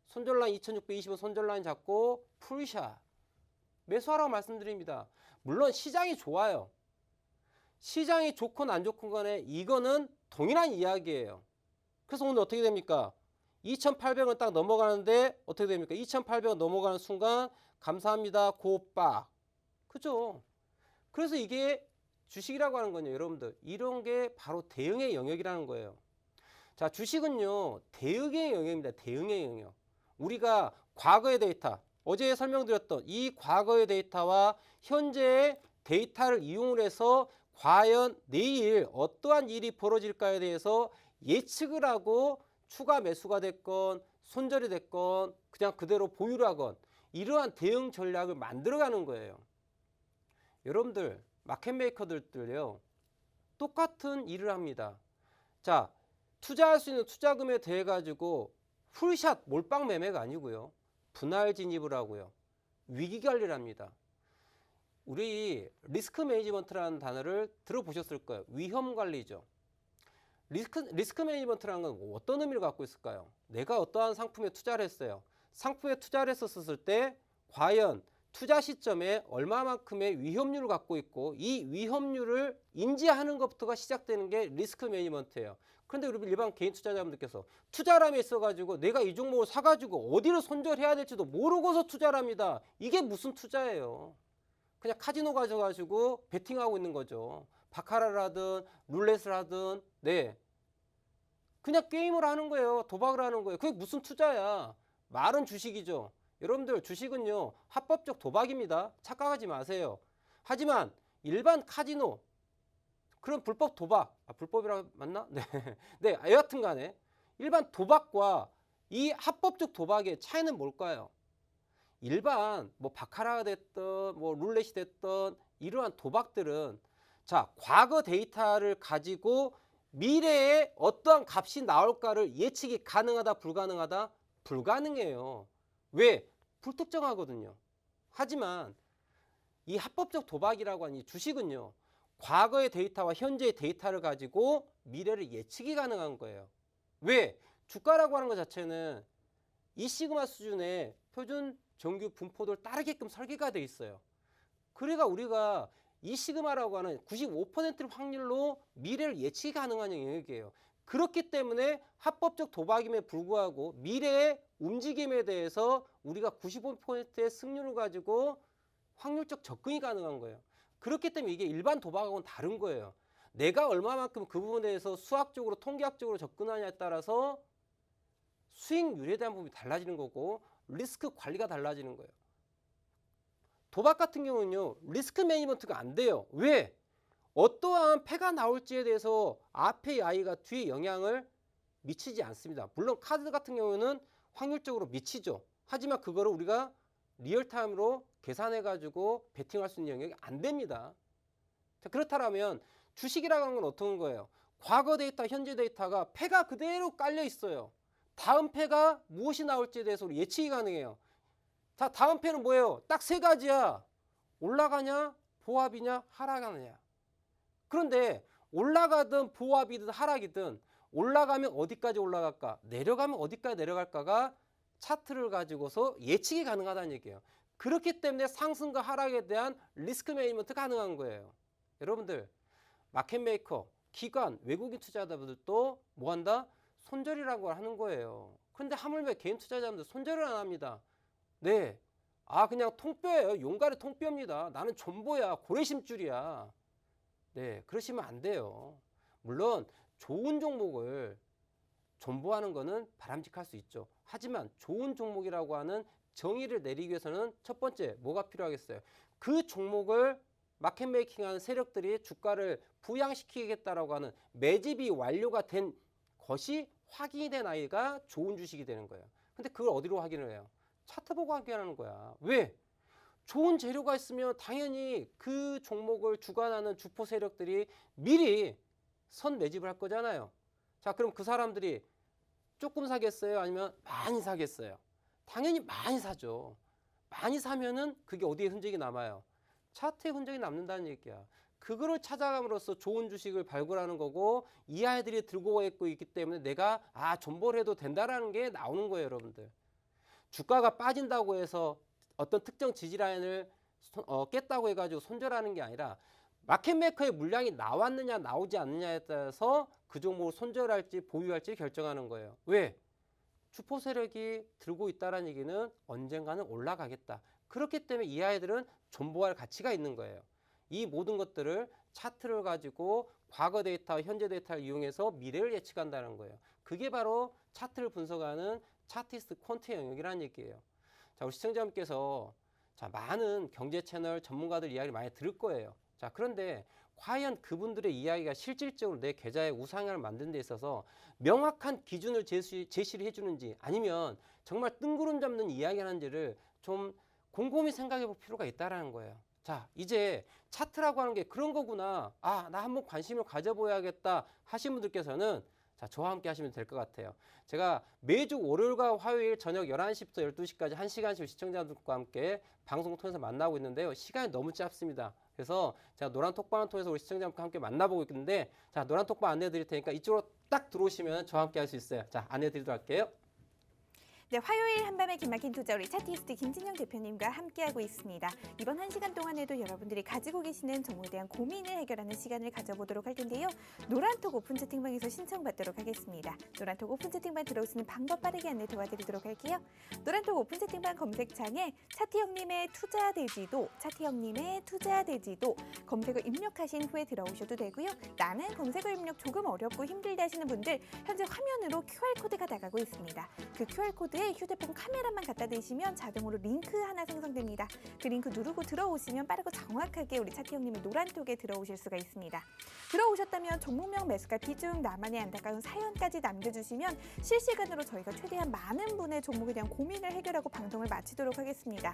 손절라인 2,620원 손절라인 잡고 풀샷. 매수하라고 말씀드립니다. 물론 시장이 좋아요. 시장이 좋건 안 좋건 간에 이거는 동일한 이야기예요. 그래서 오늘 어떻게 됩니까? 2,800원 딱 넘어가는데 어떻게 됩니까? 2,800원 넘어가는 순간 감사합니다. 고빡. 그죠? 그래서 이게 주식이라고 하는 건요. 여러분들 이런 게 바로 대응의 영역이라는 거예요. 자, 주식은요. 대응의 영역입니다. 대응의 영역. 우리가 과거의 데이터, 어제 설명드렸던 이 과거의 데이터와 현재의 데이터를 이용을 해서 과연 내일 어떠한 일이 벌어질까에 대해서 예측을 하고 추가 매수가 됐건 손절이 됐건 그냥 그대로 보유를 하건 이러한 대응 전략을 만들어가는 거예요. 여러분들 마켓메이커들도요. 똑같은 일을 합니다. 자, 투자할 수 있는 투자금에 대해 가지고 풀샷 몰빵 매매가 아니고요. 분할 진입을 하고요. 위기 관리를 합니다. 우리 리스크 매니지먼트라는 단어를 들어보셨을 거예요. 위험 관리죠. 리스크 매니지먼트라는 건 어떤 의미를 갖고 있을까요? 내가 어떠한 상품에 투자를 했어요. 상품에 투자를 했었을 때 과연 투자 시점에 얼마만큼의 위험률을 갖고 있고 이 위험률을 인지하는 것부터가 시작되는 게 리스크 매니지먼트예요. 그런데 우리 일반 개인 투자자분들께서 투자람에 있어가지고 내가 이 종목을 사가지고 어디를 손절해야 될지도 모르고서 투자를 합니다. 이게 무슨 투자예요? 그냥 카지노 가져가지고 베팅하고 있는 거죠. 바카라를 하든 룰렛을 하든 네, 그냥 게임을 하는 거예요. 도박을 하는 거예요. 그게 무슨 투자야? 말은 주식이죠. 여러분들 주식은요 합법적 도박입니다. 착각하지 마세요. 하지만 일반 카지노 그런 불법 도박 불법이라 맞나? 네, 네, 여하튼 간에 일반 도박과 이 합법적 도박의 차이는 뭘까요? 일반 뭐 바카라가 됐든 뭐 룰렛이 됐든 이러한 도박들은 자 과거 데이터를 가지고 미래에 어떠한 값이 나올까를 예측이 가능하다 불가능하다? 불가능해요. 왜? 불특정하거든요. 하지만 이 합법적 도박이라고 하는 이 주식은요. 과거의 데이터와 현재의 데이터를 가지고 미래를 예측이 가능한 거예요. 왜? 주가라고 하는 것 자체는 이 시그마 수준의 표준 정규 분포도를 따르게끔 설계가 돼 있어요. 그러니까 우리가 이 시그마라고 하는 95%의 확률로 미래를 예측이 가능한 영역이에요. 그렇기 때문에 합법적 도박임에 불구하고 미래의 움직임에 대해서 우리가 95%의 승률을 가지고 확률적 접근이 가능한 거예요. 그렇기 때문에 이게 일반 도박하고는 다른 거예요. 내가 얼마만큼 그 부분에 대해서 수학적으로 통계학적으로 접근하냐에 따라서 수익률에 대한 부분이 달라지는 거고 리스크 관리가 달라지는 거예요. 도박 같은 경우는요. 리스크 매니지먼트가 안 돼요. 왜? 어떠한 패가 나올지에 대해서 앞의 아이가 뒤에 영향을 미치지 않습니다. 물론 카드 같은 경우는 확률적으로 미치죠. 하지만 그거를 우리가 리얼타임으로 계산해가지고 베팅할 수 있는 영역이 안 됩니다. 그렇다면 주식이라고 하는 건 어떤 거예요? 과거 데이터, 현재 데이터가 패가 그대로 깔려 있어요. 다음 패가 무엇이 나올지에 대해서 우리 예측이 가능해요. 자, 다음 패는 뭐예요? 딱 세 가지야. 올라가냐, 보합이냐, 하락하느냐. 그런데 올라가든 보합이든 하락이든 올라가면 어디까지 올라갈까, 내려가면 어디까지 내려갈까가 차트를 가지고서 예측이 가능하다는 얘기예요. 그렇기 때문에 상승과 하락에 대한 리스크 매니지먼트 가능한 거예요. 여러분들 마켓메이커, 기관, 외국인 투자자들도 뭐 한다? 손절이라고 하는 거예요. 그런데 하물며 개인 투자자분들 손절을 안 합니다. 네, 그냥 통뼈예요. 용가리 통뼈입니다. 나는 존버야, 고래심줄이야. 네, 그러시면 안 돼요. 물론 좋은 종목을 존버하는 거는 바람직할 수 있죠. 하지만 좋은 종목이라고 하는 정의를 내리기 위해서는 첫 번째 뭐가 필요하겠어요? 그 종목을 마켓메이킹하는 세력들이 주가를 부양시키겠다라고 하는 매집이 완료가 된 것이 확인이 된 아이가 좋은 주식이 되는 거예요. 근데 그걸 어디로 확인을 해요? 차트 보고 확인하는 거야. 왜? 좋은 재료가 있으면 당연히 그 종목을 주관하는 주포 세력들이 미리 선 매집을 할 거잖아요. 자, 그럼 그 사람들이 조금 사겠어요? 아니면 많이 사겠어요? 당연히 많이 사죠. 많이 사면은 그게 어디에 흔적이 남아요? 차트에 흔적이 남는다는 얘기야. 그거를 찾아감으로써 좋은 주식을 발굴하는 거고 이 아이들이 들고 있기 때문에 내가 존버를 해도 된다라는 게 나오는 거예요, 여러분들. 주가가 빠진다고 해서 어떤 특정 지지라인을 깼다고 해가지고 손절하는 게 아니라 마켓메이커의 물량이 나왔느냐 나오지 않느냐에 따라서 그 종목을 손절할지 보유할지 결정하는 거예요. 왜? 주포 세력이 들고 있다는 얘기는 언젠가는 올라가겠다. 그렇기 때문에 이 아이들은 존버할 가치가 있는 거예요. 이 모든 것들을 차트를 가지고 과거 데이터, 현재 데이터를 이용해서 미래를 예측한다는 거예요. 그게 바로 차트를 분석하는 차티스트 퀀트 영역이라는 얘기예요. 자, 우리 시청자분께서 많은 경제 채널 전문가들 이야기를 많이 들을 거예요. 자, 그런데 과연 그분들의 이야기가 실질적으로 내 계좌의 우상향을 만드는 데 있어서 명확한 기준을 제시를 해주는지 아니면 정말 뜬구름 잡는 이야기를 하는지를 좀 곰곰이 생각해 볼 필요가 있다는 거예요. 자, 이제 차트라고 하는 게 그런 거구나. 나 한번 관심을 가져봐야겠다 하신 분들께서는 자, 저와 함께 하시면 될 것 같아요. 제가 매주 월요일과 화요일 저녁 11시부터 12시까지 1시간씩 시청자들과 함께 방송을 통해서 만나고 있는데요. 시간이 너무 짧습니다. 그래서 제가 노란 톡방을 통해서 우리 시청자분과 함께 만나보고 있는데 자, 노란 톡방 안내해 드릴 테니까 이쪽으로 딱 들어오시면 저와 함께 할 수 있어요. 자, 안내해 드리도록 할게요. 네, 화요일 한밤의 기막힌 투자 우리 차티스트 김진영 대표님과 함께하고 있습니다. 이번 1시간 동안에도 여러분들이 가지고 계시는 종목에 대한 고민을 해결하는 시간을 가져보도록 할 텐데요. 노란톡 오픈 채팅방에서 신청받도록 하겠습니다. 노란톡 오픈 채팅방 들어오시는 방법 빠르게 안내 도와드리도록 할게요. 노란톡 오픈 채팅방 검색창에 차티 형님의 투자 대지도, 차티 형님의 투자 대지도 검색어 입력하신 후에 들어오셔도 되고요. 나는 검색어 입력 조금 어렵고 힘들다 하시는 분들 현재 화면으로 QR코드가 나가고 있습니다. 그 QR코드에 휴대폰 카메라만 갖다 대시면 자동으로 링크 하나 생성됩니다. 그 링크 누르고 들어오시면 빠르고 정확하게 우리 차티 형님의 노란톡에 들어오실 수가 있습니다. 들어오셨다면 종목명 매수가 비중 나만의 안타까운 사연까지 남겨주시면 실시간으로 저희가 최대한 많은 분의 종목에 대한 고민을 해결하고 방송을 마치도록 하겠습니다.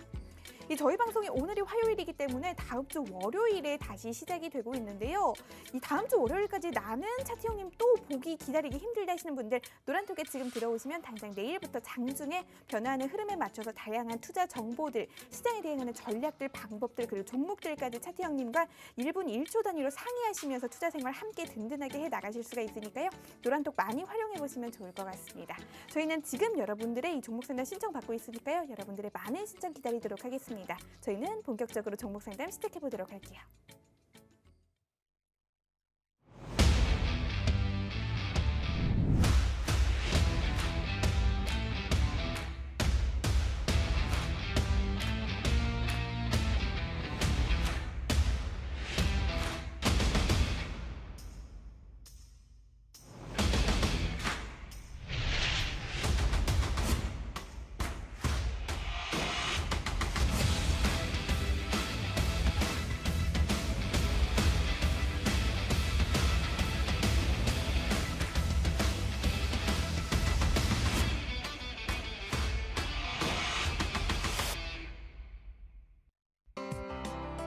저희 방송이 오늘이 화요일이기 때문에 다음 주 월요일에 다시 시작이 되고 있는데요. 이 다음 주 월요일까지 나는 차트 형님 또 보기 기다리기 힘들다 하시는 분들 노란톡에 지금 들어오시면 당장 내일부터 장중에 변화하는 흐름에 맞춰서 다양한 투자 정보들, 시장에 대응하는 전략들, 방법들 그리고 종목들까지 차트 형님과 1분 1초 단위로 상의하시면서 투자 생활 함께 든든하게 해 나가실 수가 있으니까요. 노란톡 많이 활용해 보시면 좋을 것 같습니다. 저희는 지금 여러분들의 이 종목 상담 신청 받고 있으니까요. 여러분들의 많은 신청 기다리도록 하겠습니다. 저희는 본격적으로 종목 상담 시작해 보도록 할게요.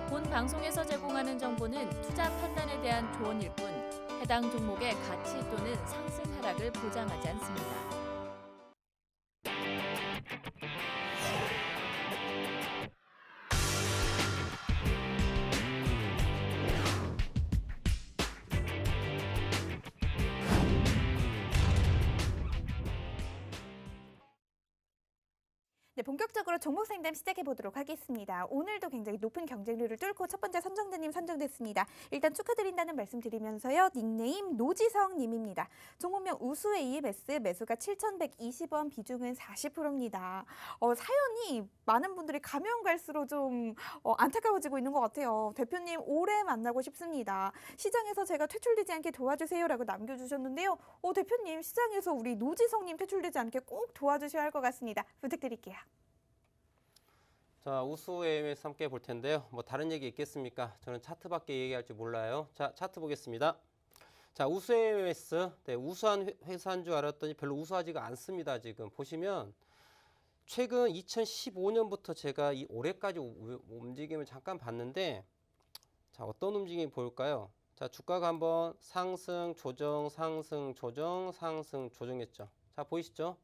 본 방송에서 제공하는 정보는 투자 판단에 대한 조언일 뿐 해당 종목의 가치 또는 상승 하락을 보장하지 않습니다. 네, 본격적으로 종목 상담 시작해 보도록 하겠습니다. 오늘도 굉장히 높은 경쟁률을 뚫고 첫 번째 선정자님 선정됐습니다. 일단 축하드린다는 말씀 드리면서요. 닉네임 노지성 님입니다. 종목명 우수 AMS 매수가 7,120원 비중은 40%입니다. 사연이 많은 분들이 가면 갈수록 좀 안타까워지고 있는 것 같아요. 대표님 오래 만나고 싶습니다. 시장에서 제가 퇴출되지 않게 도와주세요라고 남겨주셨는데요. 대표님 시장에서 우리 노지성 님 퇴출되지 않게 꼭 도와주셔야 할 것 같습니다. 부탁드릴게요. 자, 우수 AMS 함께 볼 텐데요. 뭐 다른 얘기 있겠습니까? 저는 차트밖에 얘기할 줄 몰라요. 자, 차트 보겠습니다. 자, 우수 AMS, 네, 우수한 회사인 줄 알았더니 별로 우수하지가 않습니다. 지금 보시면 최근 2015년부터 제가 이 올해까지 움직임을 잠깐 봤는데, 자, 어떤 움직임이 보일까요? 자, 주가가 한번 상승, 조정, 상승, 조정, 상승, 조정했죠. 자, 보이시죠?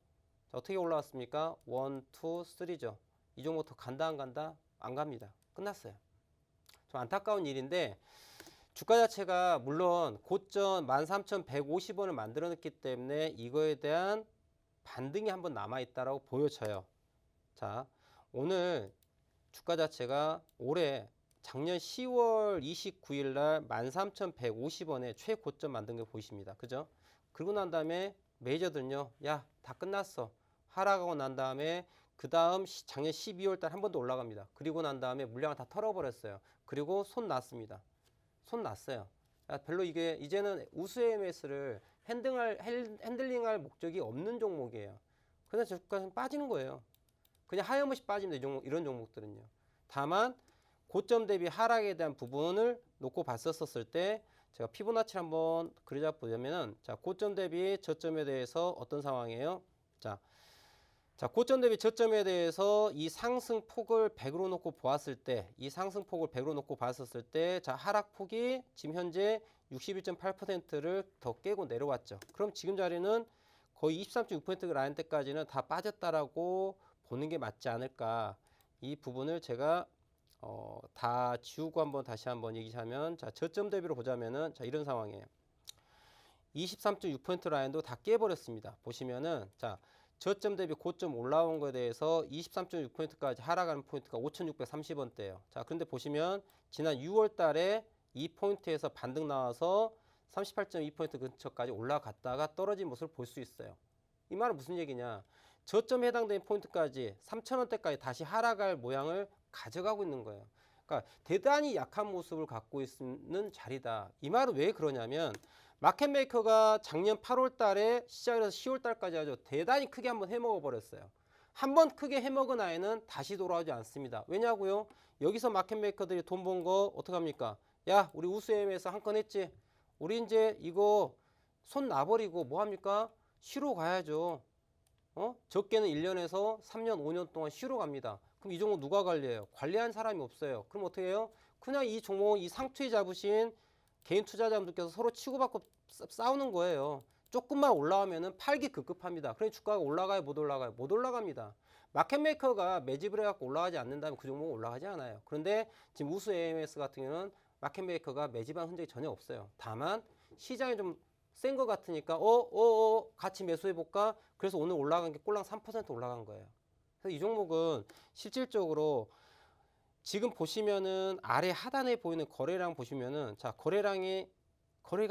자, 어떻게 올라왔습니까? 1, 2, 3죠. 이 종목부터 간다 안 간다? 안 갑니다. 끝났어요. 좀 안타까운 일인데 주가 자체가 물론 고점 13,150원을 만들어냈기 때문에 이거에 대한 반등이 한번 남아있다라고 보여져요. 자, 오늘 주가 자체가 올해 작년 10월 29일 날 13,150원에 최고점 만든 게 보이십니다. 그죠? 그러고 난 다음에 메이저들은요. 야, 다 끝났어. 하락하고 난 다음에 그 다음 작년 12월 달 한 번 더 올라갑니다. 그리고 난 다음에 물량을 다 털어버렸어요. 그리고 손 놨습니다. 손 놨어요. 별로 이게 이제는 우수 AMS를 핸들링할 목적이 없는 종목이에요. 그래서 주가는 빠지는 거예요. 그냥 하염없이 빠집니다. 이런 종목들은요. 다만 고점 대비 하락에 대한 부분을 놓고 봤었을 때 제가 피보나치를 한번 그려잡 보자면은 자, 고점 대비 저점에 대해서 어떤 상황이에요? 자, 고점 대비 저점에 대해서 이 상승폭을 100으로 놓고 보았을 때, 이 상승폭을 100으로 놓고 봤었을 때, 자, 하락폭이 지금 현재 61.8%를 더 깨고 내려왔죠. 그럼 지금 자리는 거의 23.6% 라인 때까지는 다 빠졌다라고 보는 게 맞지 않을까. 이 부분을 제가 다 지우고 다시 한번 얘기하면, 자, 저점 대비로 보자면은, 자, 이런 상황이에요. 23.6% 라인도 다 깨버렸습니다. 보시면은, 자, 저점 대비 고점 올라온 거에 대해서 23.6%까지 하락하는 포인트가 5,630원대예요. 자, 그런데 보시면 지난 6월 달에 이 포인트에서 반등 나와서 38.2% 근처까지 올라갔다가 떨어진 모습을 볼 수 있어요. 이 말은 무슨 얘기냐? 저점에 해당되는 포인트까지 3,000원대까지 다시 하락할 모양을 가져가고 있는 거예요. 그러니까 대단히 약한 모습을 갖고 있는 자리다. 이 말은 왜 그러냐면 마켓메이커가 작년 8월 달에 시작해서 10월 달까지 아주 대단히 크게 한번 해먹어 버렸어요. 한번 크게 해먹은 아이는 다시 돌아오지 않습니다. 왜냐고요? 여기서 마켓메이커들이 돈 번 거 어떡합니까? 야, 우리 우수엠에서 한 건 했지? 우리 이제 이거 손 놔버리고 뭐 합니까? 쉬러 가야죠. 적게는 1년에서 3년, 5년 동안 쉬러 갑니다. 그럼 이 종목 누가 관리해요? 관리한 사람이 없어요. 그럼 어떻게 해요? 그냥 이 종목 이 상투에 잡으신 개인 투자자분들께서 서로 치고받고 싸우는 거예요. 조금만 올라오면은 팔기 급급합니다. 그러니 주가가 올라가요, 못 올라가요? 못 올라갑니다. 마켓메이커가 매집을 해갖고 올라가지 않는다면 그 종목은 올라가지 않아요. 그런데 지금 우수 AMS 같은 경우는 마켓메이커가 매집한 흔적이 전혀 없어요. 다만 시장이 좀 센 것 같으니까 같이 매수해볼까? 그래서 오늘 올라간 게 꼴랑 3% 올라간 거예요. 그래서 이 종목은 실질적으로 지금 보시면은 아래 하단에 보이는 거래량 보시면은 자 거래가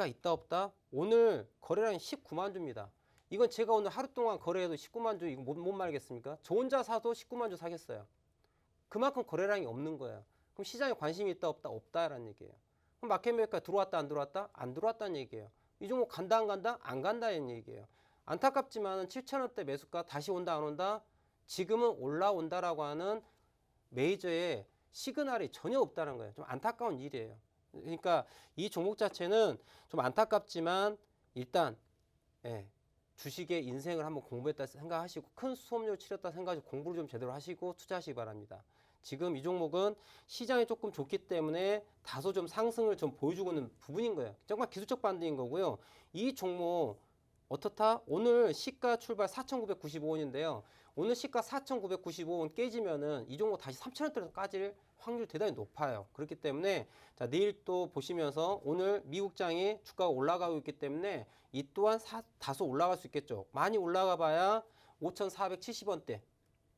있다 없다? 오늘 거래량이 19만 주입니다. 이건 제가 오늘 하루 동안 거래해도 19만 주 이거 못 말겠습니까? 저 혼자 사도 19만 주 사겠어요. 그만큼 거래량이 없는 거예요. 그럼 시장에 관심이 있다 없다? 없다라는 얘기예요. 그럼 마켓메이커가 들어왔다 안 들어왔다? 안 들어왔다는 얘기예요. 이 종목 간다 안 간다? 안 간다는 얘기예요. 안타깝지만 7,000원대 매수가 다시 온다 안 온다? 지금은 올라온다라고 하는 메이저의 시그널이 전혀 없다는 거예요. 좀 안타까운 일이에요. 그러니까 이 종목 자체는 좀 안타깝지만 일단 주식의 인생을 한번 공부했다 생각하시고 큰 수업료를 치렀다 생각하시고 공부를 좀 제대로 하시고 투자하시기 바랍니다. 지금 이 종목은 시장이 조금 좋기 때문에 다소 좀 상승을 좀 보여주고 있는 부분인 거예요. 정말 기술적 반등인 거고요. 이 종목 어떻다? 오늘 시가 출발 4,995원인데요. 오늘 시가 4,995원 깨지면은 이 종목 다시 3,000원대로 까질 확률이 대단히 높아요. 그렇기 때문에 자, 내일 또 보시면서 오늘 미국장이 주가가 올라가고 있기 때문에 이 또한 다소 올라갈 수 있겠죠. 많이 올라가 봐야 5,470원대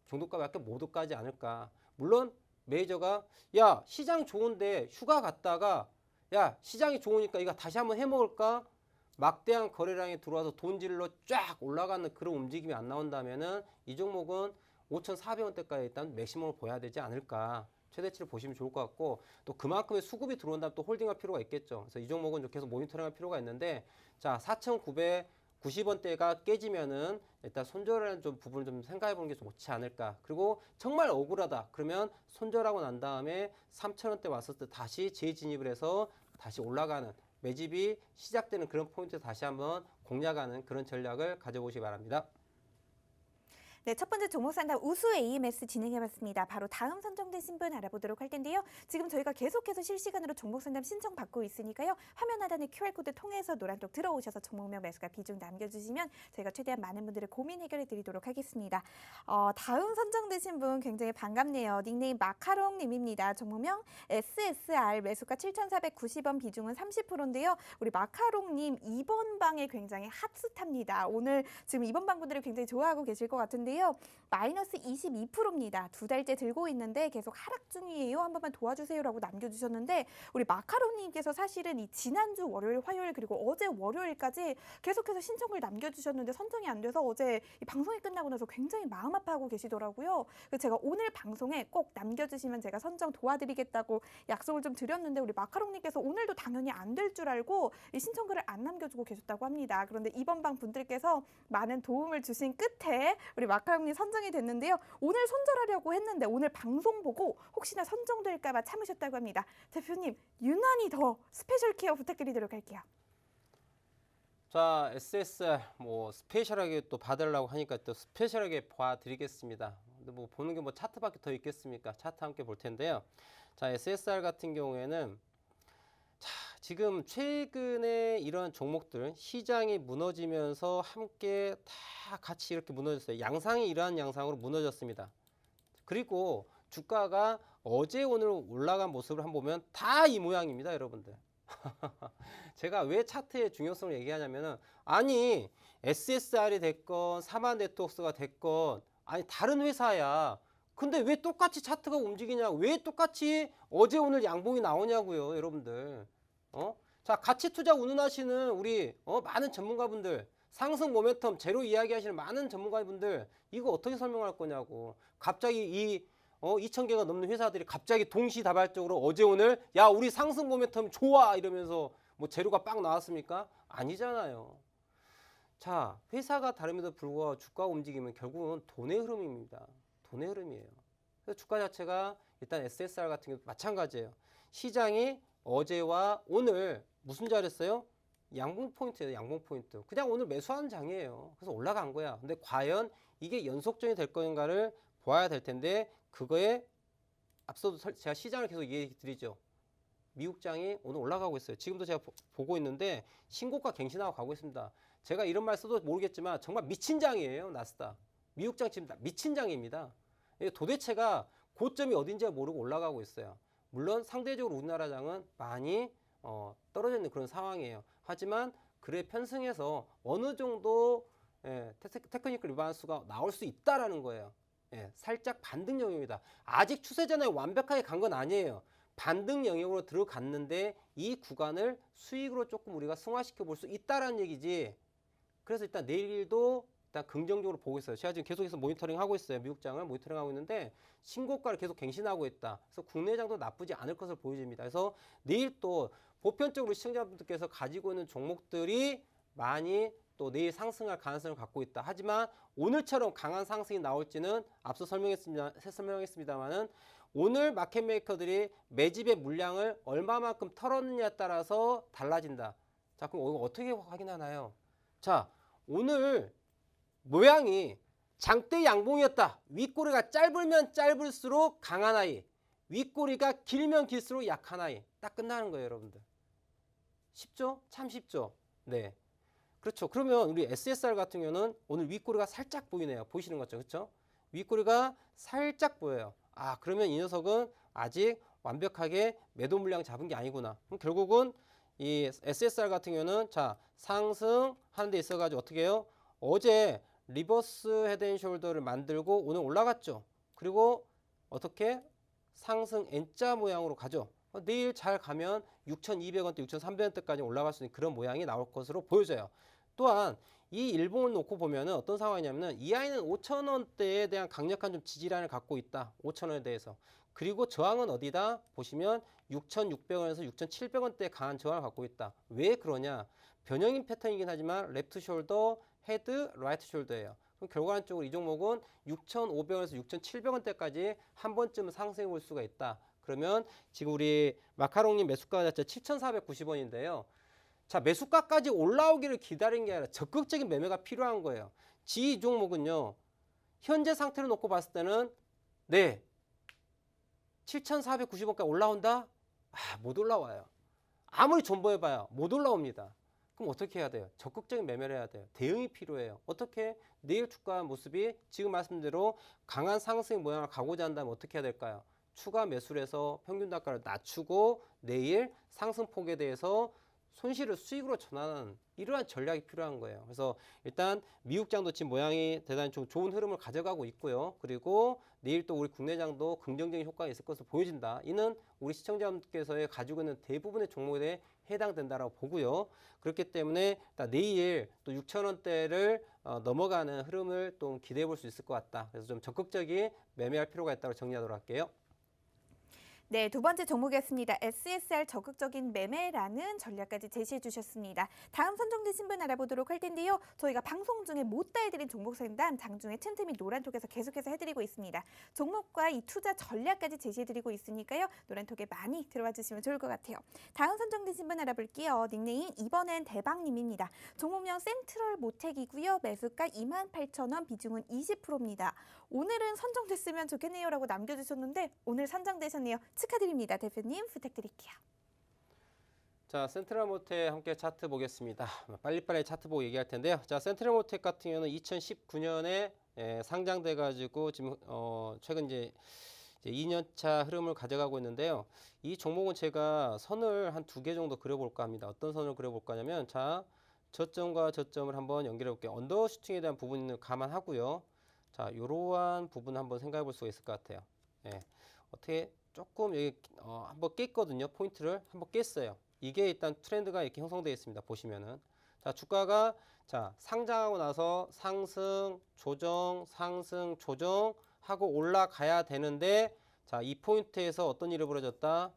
정도까지 못 오가지 않을까. 물론 메이저가 야 시장 좋은데 휴가 갔다가 야 시장이 좋으니까 이거 다시 한번 해먹을까? 막대한 거래량이 들어와서 돈질러 쫙 올라가는 그런 움직임이 안 나온다면은 이 종목은 5,400원대까지 일단 맥시멈을 보여야 되지 않을까. 최대치를 보시면 좋을 것 같고 또 그만큼의 수급이 들어온다면 또 홀딩할 필요가 있겠죠. 그래서 이 종목은 계속 모니터링할 필요가 있는데 자 4,990원대가 깨지면은 일단 손절하는 좀 부분을 좀 생각해 보는 게 좋지 않을까. 그리고 정말 억울하다. 그러면 손절하고 난 다음에 3,000원대 왔을 때 다시 재진입을 해서 다시 올라가는 매집이 시작되는 그런 포인트 다시 한번 공략하는 그런 전략을 가져보시기 바랍니다. 네, 첫 번째 종목 상담 우수 AMS 진행해봤습니다. 바로 다음 선정되신 분 알아보도록 할 텐데요. 지금 저희가 계속해서 실시간으로 종목 상담 신청 받고 있으니까요. 화면 하단에 QR코드 통해서 노란톡 들어오셔서 종목명 매수가 비중 남겨주시면 저희가 최대한 많은 분들의 고민 해결해 드리도록 하겠습니다. 다음 선정되신 분 굉장히 반갑네요. 닉네임 마카롱 님입니다. 종목명 SSR 매수가 7,490원 비중은 30%인데요. 우리 마카롱 님 2번 방에 굉장히 핫스탑니다. 오늘 지금 2번 방 분들이 굉장히 좋아하고 계실 것 같은데 마이너스 22%입니다. 2달째 들고 있는데 계속 하락 중이에요. 한 번만 도와주세요라고 남겨주셨는데 우리 마카로님께서 사실은 이 지난주 월요일, 화요일 그리고 어제 월요일까지 계속해서 신청을 남겨주셨는데 선정이 안 돼서 어제 이 방송이 끝나고 나서 굉장히 마음 아파하고 계시더라고요. 그래서 제가 오늘 방송에 꼭 남겨주시면 제가 선정 도와드리겠다고 약속을 좀 드렸는데 우리 마카롱님께서 오늘도 당연히 안 될 줄 알고 이 신청글을 안 남겨주고 계셨다고 합니다. 그런데 이번 방 분들께서 많은 도움을 주신 끝에 우리 마카롱님 선정이 됐는데요. 오늘 손절하려고 했는데 오늘 방송 보고 혹시나 선정될까 봐 참으셨다고 합니다. 대표님 유난히 더 스페셜 케어 부탁드리도록 할게요. 자, SSR 뭐 스페셜하게 또 봐달라고 하니까 또 스페셜하게 봐드리겠습니다. 근데 뭐 보는 게 뭐 차트밖에 더 있겠습니까? 차트 함께 볼 텐데요. 자, SSR 같은 경우에는 자, 지금 최근에 이런 종목들 시장이 무너지면서 함께 다 같이 이렇게 무너졌어요. 양상이 이러한 양상으로 무너졌습니다. 그리고 주가가 어제 오늘 올라간 모습을 한번 보면 다 이 모양입니다, 여러분들. 제가 왜 차트의 중요성을 얘기하냐면은 아니 SSR이 됐건 사만네트워크스가 됐건 아니 다른 회사야. 근데 왜 똑같이 차트가 움직이냐? 왜 똑같이 어제 오늘 양봉이 나오냐고요, 여러분들. 자, 가치 투자 운운하시는 우리 많은 전문가분들, 상승 모멘텀 제로 이야기하시는 많은 전문가분들 이거 어떻게 설명할 거냐고. 갑자기 이 2,000개가 넘는 회사들이 갑자기 동시다발적으로 어제 오늘 야 우리 상승 모멘텀 좋아 이러면서 뭐 재료가 빵 나왔습니까? 아니잖아요. 자, 회사가 다름에도 불구하고 주가 움직이면 결국은 돈의 흐름입니다. 돈의 흐름이에요. 그래서 주가 자체가 일단 SSR 같은 경우 마찬가지예요. 시장이 어제와 오늘 무슨 자리였어요? 양봉 포인트예요. 양봉 포인트. 그냥 오늘 매수하는 장이에요. 그래서 올라간 거야. 근데 과연 이게 연속전이 될 건가를 봐야 될 텐데 그거에 앞서도 제가 시장을 계속 얘기 드리죠. 미국장이 오늘 올라가고 있어요. 지금도 제가 보고 있는데 신고가 갱신하고 가고 있습니다. 제가 이런 말 써도 모르겠지만 정말 미친 장이에요. 나스닥. 미국장 지금 미친 장입니다. 도대체가 고점이 어딘지 모르고 올라가고 있어요. 물론 상대적으로 우리나라 장은 많이 떨어져 있는 그런 상황이에요. 하지만 그래 편승해서 어느 정도 테크니컬 리바운스가 나올 수 있다라는 거예요. 살짝 반등 영역이다. 아직 추세전에 완벽하게 간 건 아니에요. 반등 영역으로 들어갔는데 이 구간을 수익으로 조금 우리가 승화시켜 볼 수 있다라는 얘기지. 그래서 일단 내일도 일단 긍정적으로 보고 있어요. 제가 지금 계속해서 모니터링 하고 있어요. 미국장을 모니터링 하고 있는데 신고가를 계속 갱신하고 있다. 그래서 국내장도 나쁘지 않을 것으로 보여집니다. 그래서 내일 또 보편적으로 시청자분들께서 가지고 있는 종목들이 많이 또 내일 상승할 가능성을 갖고 있다. 하지만 오늘처럼 강한 상승이 나올지는 앞서 설명했습니다만은 오늘 마켓 메이커들이 매집의 물량을 얼마만큼 털었느냐에 따라서 달라진다. 자, 그럼 이거 어떻게 확인하나요? 자, 오늘 모양이 장대 양봉이었다. 윗꼬리가 짧으면 짧을수록 강한 아이, 윗꼬리가 길면 길수록 약한 아이. 딱 끝나는 거예요, 여러분들. 쉽죠? 참 쉽죠? 네. 그렇죠. 그러면 우리 SSR 같은 경우는 오늘 윗꼬리가 살짝 보이네요. 보이시는 거죠? 그렇죠? 윗꼬리가 살짝 보여요. 아, 그러면 이 녀석은 아직 완벽하게 매도 물량 잡은 게 아니구나. 그럼 결국은 이 SSR 같은 경우는 자, 상승하는 데 있어가지고 어떻게 해요? 어제 리버스 헤드앤숄더를 만들고 오늘 올라갔죠. 그리고 어떻게 상승 N자 모양으로 가죠. 내일 잘 가면 6,200원대, 6,300원대까지 올라갈 수 있는 그런 모양이 나올 것으로 보여져요. 또한 이 일봉을 놓고 보면은 어떤 상황이냐면은 이 아이는 5,000원대에 대한 강력한 좀 지지라인을 갖고 있다. 5,000원에 대해서. 그리고 저항은 어디다? 보시면 6,600원에서 6,700원대에 강한 저항을 갖고 있다. 왜 그러냐? 변형인 패턴이긴 하지만 레프트 숄더, 헤드, 라이트 숄더예요. 그럼 결과적으로 이 종목은 6,500원에서 6,700원대까지 한 번쯤은 상승해 볼 수가 있다. 그러면 지금 우리 마카롱님 매수가 자체 7,490원인데요. 자, 매수가까지 올라오기를 기다린 게 아니라 적극적인 매매가 필요한 거예요. 이 종목은요. 현재 상태로 놓고 봤을 때는 네. 7,490원까지 올라온다? 아, 못 올라와요. 아무리 존버해봐야 못 올라옵니다. 그럼 어떻게 해야 돼요? 적극적인 매매를 해야 돼요. 대응이 필요해요. 어떻게? 내일 주가 모습이 지금 말씀드린 대로 강한 상승 모양을 가고자 한다면 어떻게 해야 될까요? 추가 매수를 해서 평균 단가를 낮추고 내일 상승폭에 대해서 손실을 수익으로 전환하는 이러한 전략이 필요한 거예요. 그래서 일단 미국장도 지금 모양이 대단히 좀 좋은 흐름을 가져가고 있고요. 그리고 내일 또 우리 국내장도 긍정적인 효과가 있을 것으로 보여진다. 이는 우리 시청자분들께서 가지고 있는 대부분의 종목에 대해 해당된다라고 보고요. 그렇기 때문에 내일 또 6,000원대를 넘어가는 흐름을 또 기대해 볼 수 있을 것 같다. 그래서 좀 적극적인 매매할 필요가 있다고 정리하도록 할게요. 네, 두 번째 종목이었습니다. SSR 적극적인 매매라는 전략까지 제시해 주셨습니다. 다음 선정되신 분 알아보도록 할 텐데요. 저희가 방송 중에 못다 해드린 종목 상담 장중에 틈틈이 노란톡에서 계속해서 해드리고 있습니다. 종목과 이 투자 전략까지 제시해드리고 있으니까요. 노란톡에 많이 들어와 주시면 좋을 것 같아요. 다음 선정되신 분 알아볼게요. 닉네임 이번엔 대박님입니다. 종목명 센트럴 모텍이고요. 매수가 28,000원, 비중은 20%입니다. 오늘은 선정됐으면 좋겠네요 라고 남겨주셨는데 오늘 선정되셨네요. 축하드립니다. 대표님 부탁드릴게요. 자, 센트럴모텍 함께 차트 보겠습니다. 빨리빨리 차트 보고 얘기할 텐데요. 자, 센트럴모텍 같은 경우는 2019년에 상장돼 가지고 지금 최근 이제 2년차 흐름을 가져가고 있는데요. 이 종목은 제가 선을 한 2개 정도 그려볼까 합니다. 어떤 선을 그려볼까 하냐면 자, 저점과 저점을 한번 연결해 볼게요. 언더슈팅에 대한 부분을 감안하고요. 자, 이러한 부분 한번 생각해 볼 수가 있을 것 같아요. 어떻게 조금 여기 한번 깼거든요. 포인트를 한번 깼어요. 이게 일단 트렌드가 이렇게 형성되어 있습니다. 보시면은 자, 주가가 자, 상장하고 나서 상승, 조정, 상승, 조정 하고 올라가야 되는데 자, 이 포인트에서 어떤 일이 벌어졌다?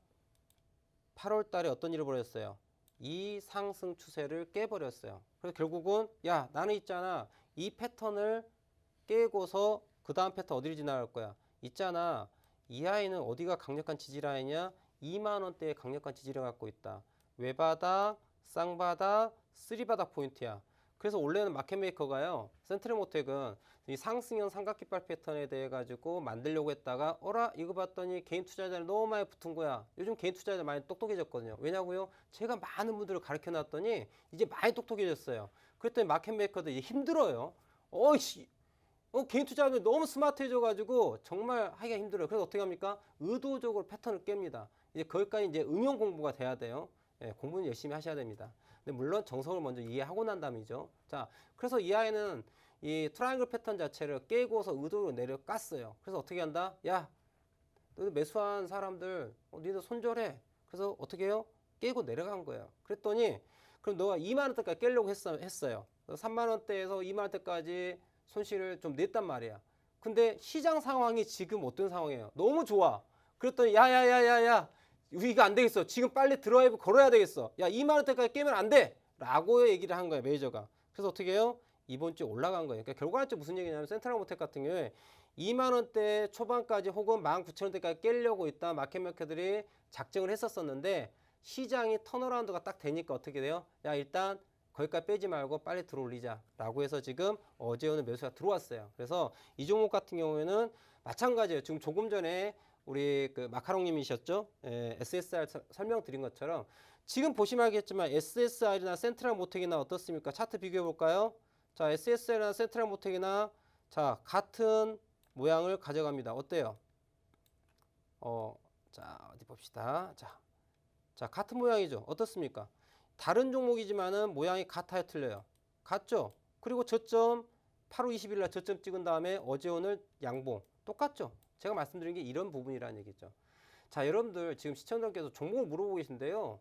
8월 달에 어떤 일이 벌어졌어요? 이 상승 추세를 깨버렸어요. 그래서 결국은 야, 나는 있잖아. 이 패턴을 깨고서 그 다음 패턴 어디를 지나갈 거야? 있잖아. 이 아이는 어디가 강력한 지지라인이냐? 2만원대의 강력한 지지를 갖고 있다. 외바닥, 쌍바닥, 쓰리바닥 포인트야. 그래서 원래는 마켓메이커가요, 센트럴모텍은 이 상승형 삼각깃발 패턴에 대해 가지고 만들려고 했다가 어라 이거 봤더니 개인 투자자를 너무 많이 붙은 거야. 요즘 개인 투자자 많이 똑똑해졌거든요. 왜냐고요? 제가 많은 분들을 가르쳐 놨더니 이제 많이 똑똑해졌어요. 그랬더니 마켓메이커도 이제 힘들어요. 개인 투자자들 너무 스마트해져 가지고 정말 하기가 힘들어요. 그래서 어떻게 합니까? 의도적으로 패턴을 깹니다. 이제 거기까지 이제 응용 공부가 돼야 돼요. 예, 공부는 열심히 하셔야 됩니다. 근데 물론 정석을 먼저 이해하고 난 다음이죠. 자, 그래서 이 아이는 이 트라이앵글 패턴 자체를 깨고서 의도로 내려 깠어요. 그래서 어떻게 한다? 야, 너 매수한 사람들, 니들 손절해. 그래서 어떻게 해요? 깨고 내려간 거예요. 그랬더니 그럼 너가 2만 원대까지 깨려고 했어요. 3만 원대에서 2만 원대까지 손실을 좀 냈단 말이야. 근데 시장 상황이 지금 어떤 상황이에요? 너무 좋아. 그랬더니 야야야야야, 이거 안 되겠어. 지금 빨리 드라이브 걸어야 되겠어. 야, 2만 원대까지 깨면 안 돼. 라고 얘기를 한 거예요, 매니저가. 그래서 어떻게 해요? 이번 주에 올라간 거예요. 그러니까 결과는 무슨 얘기냐면 센트럴모텍 같은 경우에 2만 원대 초반까지 혹은 19,000원대까지 깨려고 있다 마켓메이커들이 작정을 했었었는데 시장이 턴어라운드가 딱 되니까 어떻게 돼요? 야, 일단 거기까지 빼지 말고 빨리 들어올리자 라고 해서 지금 어제 오늘 매수가 들어왔어요. 그래서 이 종목 같은 경우에는 마찬가지예요. 지금 조금 전에 우리 그 마카롱님이셨죠? SSR 설명드린 것처럼 지금 보시면 알겠지만 SSR이나 센트럴모텍이나 어떻습니까? 차트 비교해 볼까요? 자, SSR이나 센트럴모텍이나 자 같은 모양을 가져갑니다. 어때요? 자 어디 봅시다. 자 같은 모양이죠. 어떻습니까? 다른 종목이지만은 모양이 같아요, 틀려요? 같죠? 그리고 저점 8월 20일 날 저점 찍은 다음에 어제 오늘 양봉 똑같죠? 제가 말씀드린 게 이런 부분이라는 얘기죠. 자, 여러분들 지금 시청자께서 종목을 물어보고 계신데요.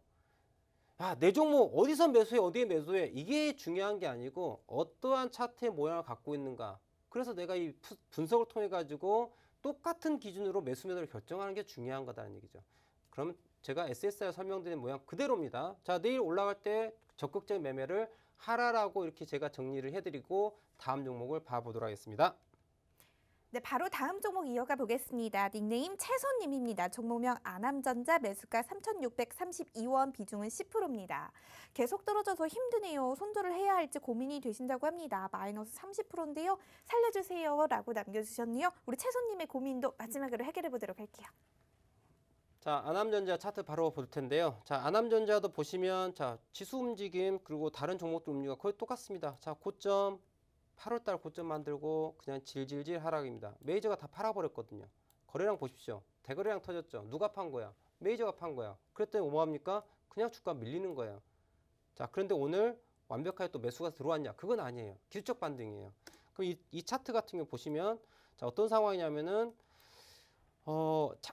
아, 내 종목 어디서 매수해, 어디에 매수해, 이게 중요한 게 아니고 어떠한 차트의 모양을 갖고 있는가. 그래서 내가 이 분석을 통해 가지고 똑같은 기준으로 매수 매도를 결정하는 게 중요한 거다는 얘기죠. 그럼 제가 SSR 설명드린 모양 그대로입니다. 자, 내일 올라갈 때 적극적인 매매를 하라라고 이렇게 제가 정리를 해드리고 다음 종목을 봐보도록 하겠습니다. 네, 바로 다음 종목 이어가 보겠습니다. 닉네임 채소님입니다. 종목명 아남전자, 매수가 3,632원, 비중은 10%입니다. 계속 떨어져서 힘드네요. 손절을 해야 할지 고민이 되신다고 합니다. 마이너스 30%인데요. 살려주세요 라고 남겨주셨네요. 우리 채소님의 고민도 마지막으로 해결해 보도록 할게요. 자, 아남전자 차트 바로 볼 텐데요. 자, 아남전자도 보시면 자 지수 움직임 그리고 다른 종목들 움직임과 거의 똑같습니다. 자, 고점 8월달 고점 만들고 그냥 질질질 하락입니다. 메이저가 다 팔아버렸거든요. 거래량 보십시오. 대거래량 터졌죠. 누가 판 거야? 메이저가 판 거야. 그랬더니 뭐합니까? 그냥 주가 밀리는 거예요. 자, 그런데 오늘 완벽하게 또 매수가 들어왔냐? 그건 아니에요. 기술적 반등이에요. 그럼 이 차트 같은 경우 보시면 자 어떤 상황이냐면은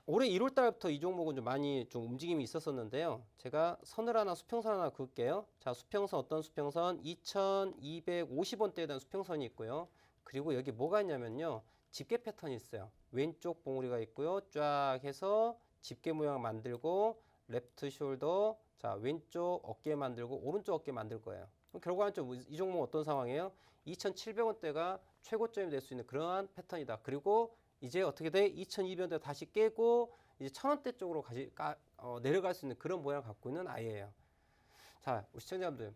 올해 1월 달부터 이 종목은 좀 많이 좀 움직임이 있었었는데요. 제가 선을 하나 수평선 하나 그을게요. 자, 수평선 어떤 수평선? 2250원대에 대한 수평선이 있고요. 그리고 여기 뭐가 있냐면요. 집게 패턴이 있어요. 왼쪽 봉우리가 있고요. 쫙 해서 집게 모양 만들고 레프트 숄더, 자, 왼쪽 어깨 만들고 오른쪽 어깨 만들 거예요. 그럼 결과는 좀 이 종목 어떤 상황이에요? 2700원대가 최고점이 될 수 있는 그러한 패턴이다. 그리고 이제 어떻게 돼? 2200원대 다시 깨고 이제 1000원대 쪽으로 내려갈 수 있는 그런 모양을 갖고 있는 아이예요. 자, 우리 시청자분들,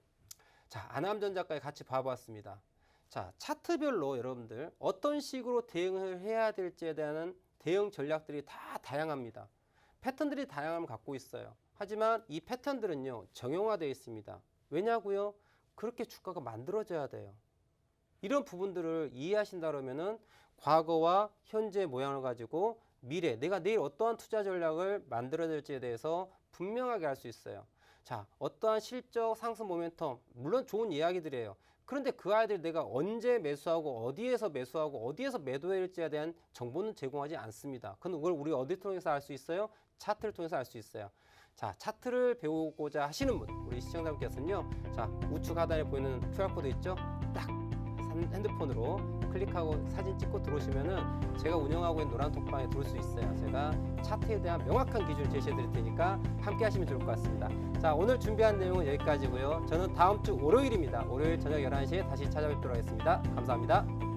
자, 아남전자까지 같이 봐봤습니다. 자, 차트별로 여러분들 어떤 식으로 대응을 해야 될지에 대한 대응 전략들이 다 다양합니다. 패턴들이 다양함을 갖고 있어요. 하지만 이 패턴들은요 정형화되어 있습니다. 왜냐고요? 그렇게 주가가 만들어져야 돼요. 이런 부분들을 이해하신다 그러면은 과거와 현재 모양을 가지고 미래, 내가 내일 어떠한 투자 전략을 만들어야 될지에 대해서 분명하게 알 수 있어요. 자, 어떠한 실적 상승 모멘텀, 물론 좋은 이야기들이에요. 그런데 그 아이들 내가 언제 매수하고 어디에서 매도해야 될지에 대한 정보는 제공하지 않습니다. 그걸 우리 어디 통해서 알 수 있어요? 차트를 통해서 알 수 있어요. 자, 차트를 배우고자 하시는 분, 우리 시청자분께서는요. 자, 우측 하단에 보이는 QR코드 있죠? 딱 핸드폰으로 클릭하고 사진 찍고 들어오시면은 제가 운영하고 있는 노란 톡방에 들어올 수 있어요. 제가 차트에 대한 명확한 기준을 제시해 드릴 테니까 함께 하시면 좋을 것 같습니다. 자, 오늘 준비한 내용은 여기까지고요. 저는 다음 주 월요일입니다. 월요일 저녁 11시에 다시 찾아뵙도록 하겠습니다. 감사합니다.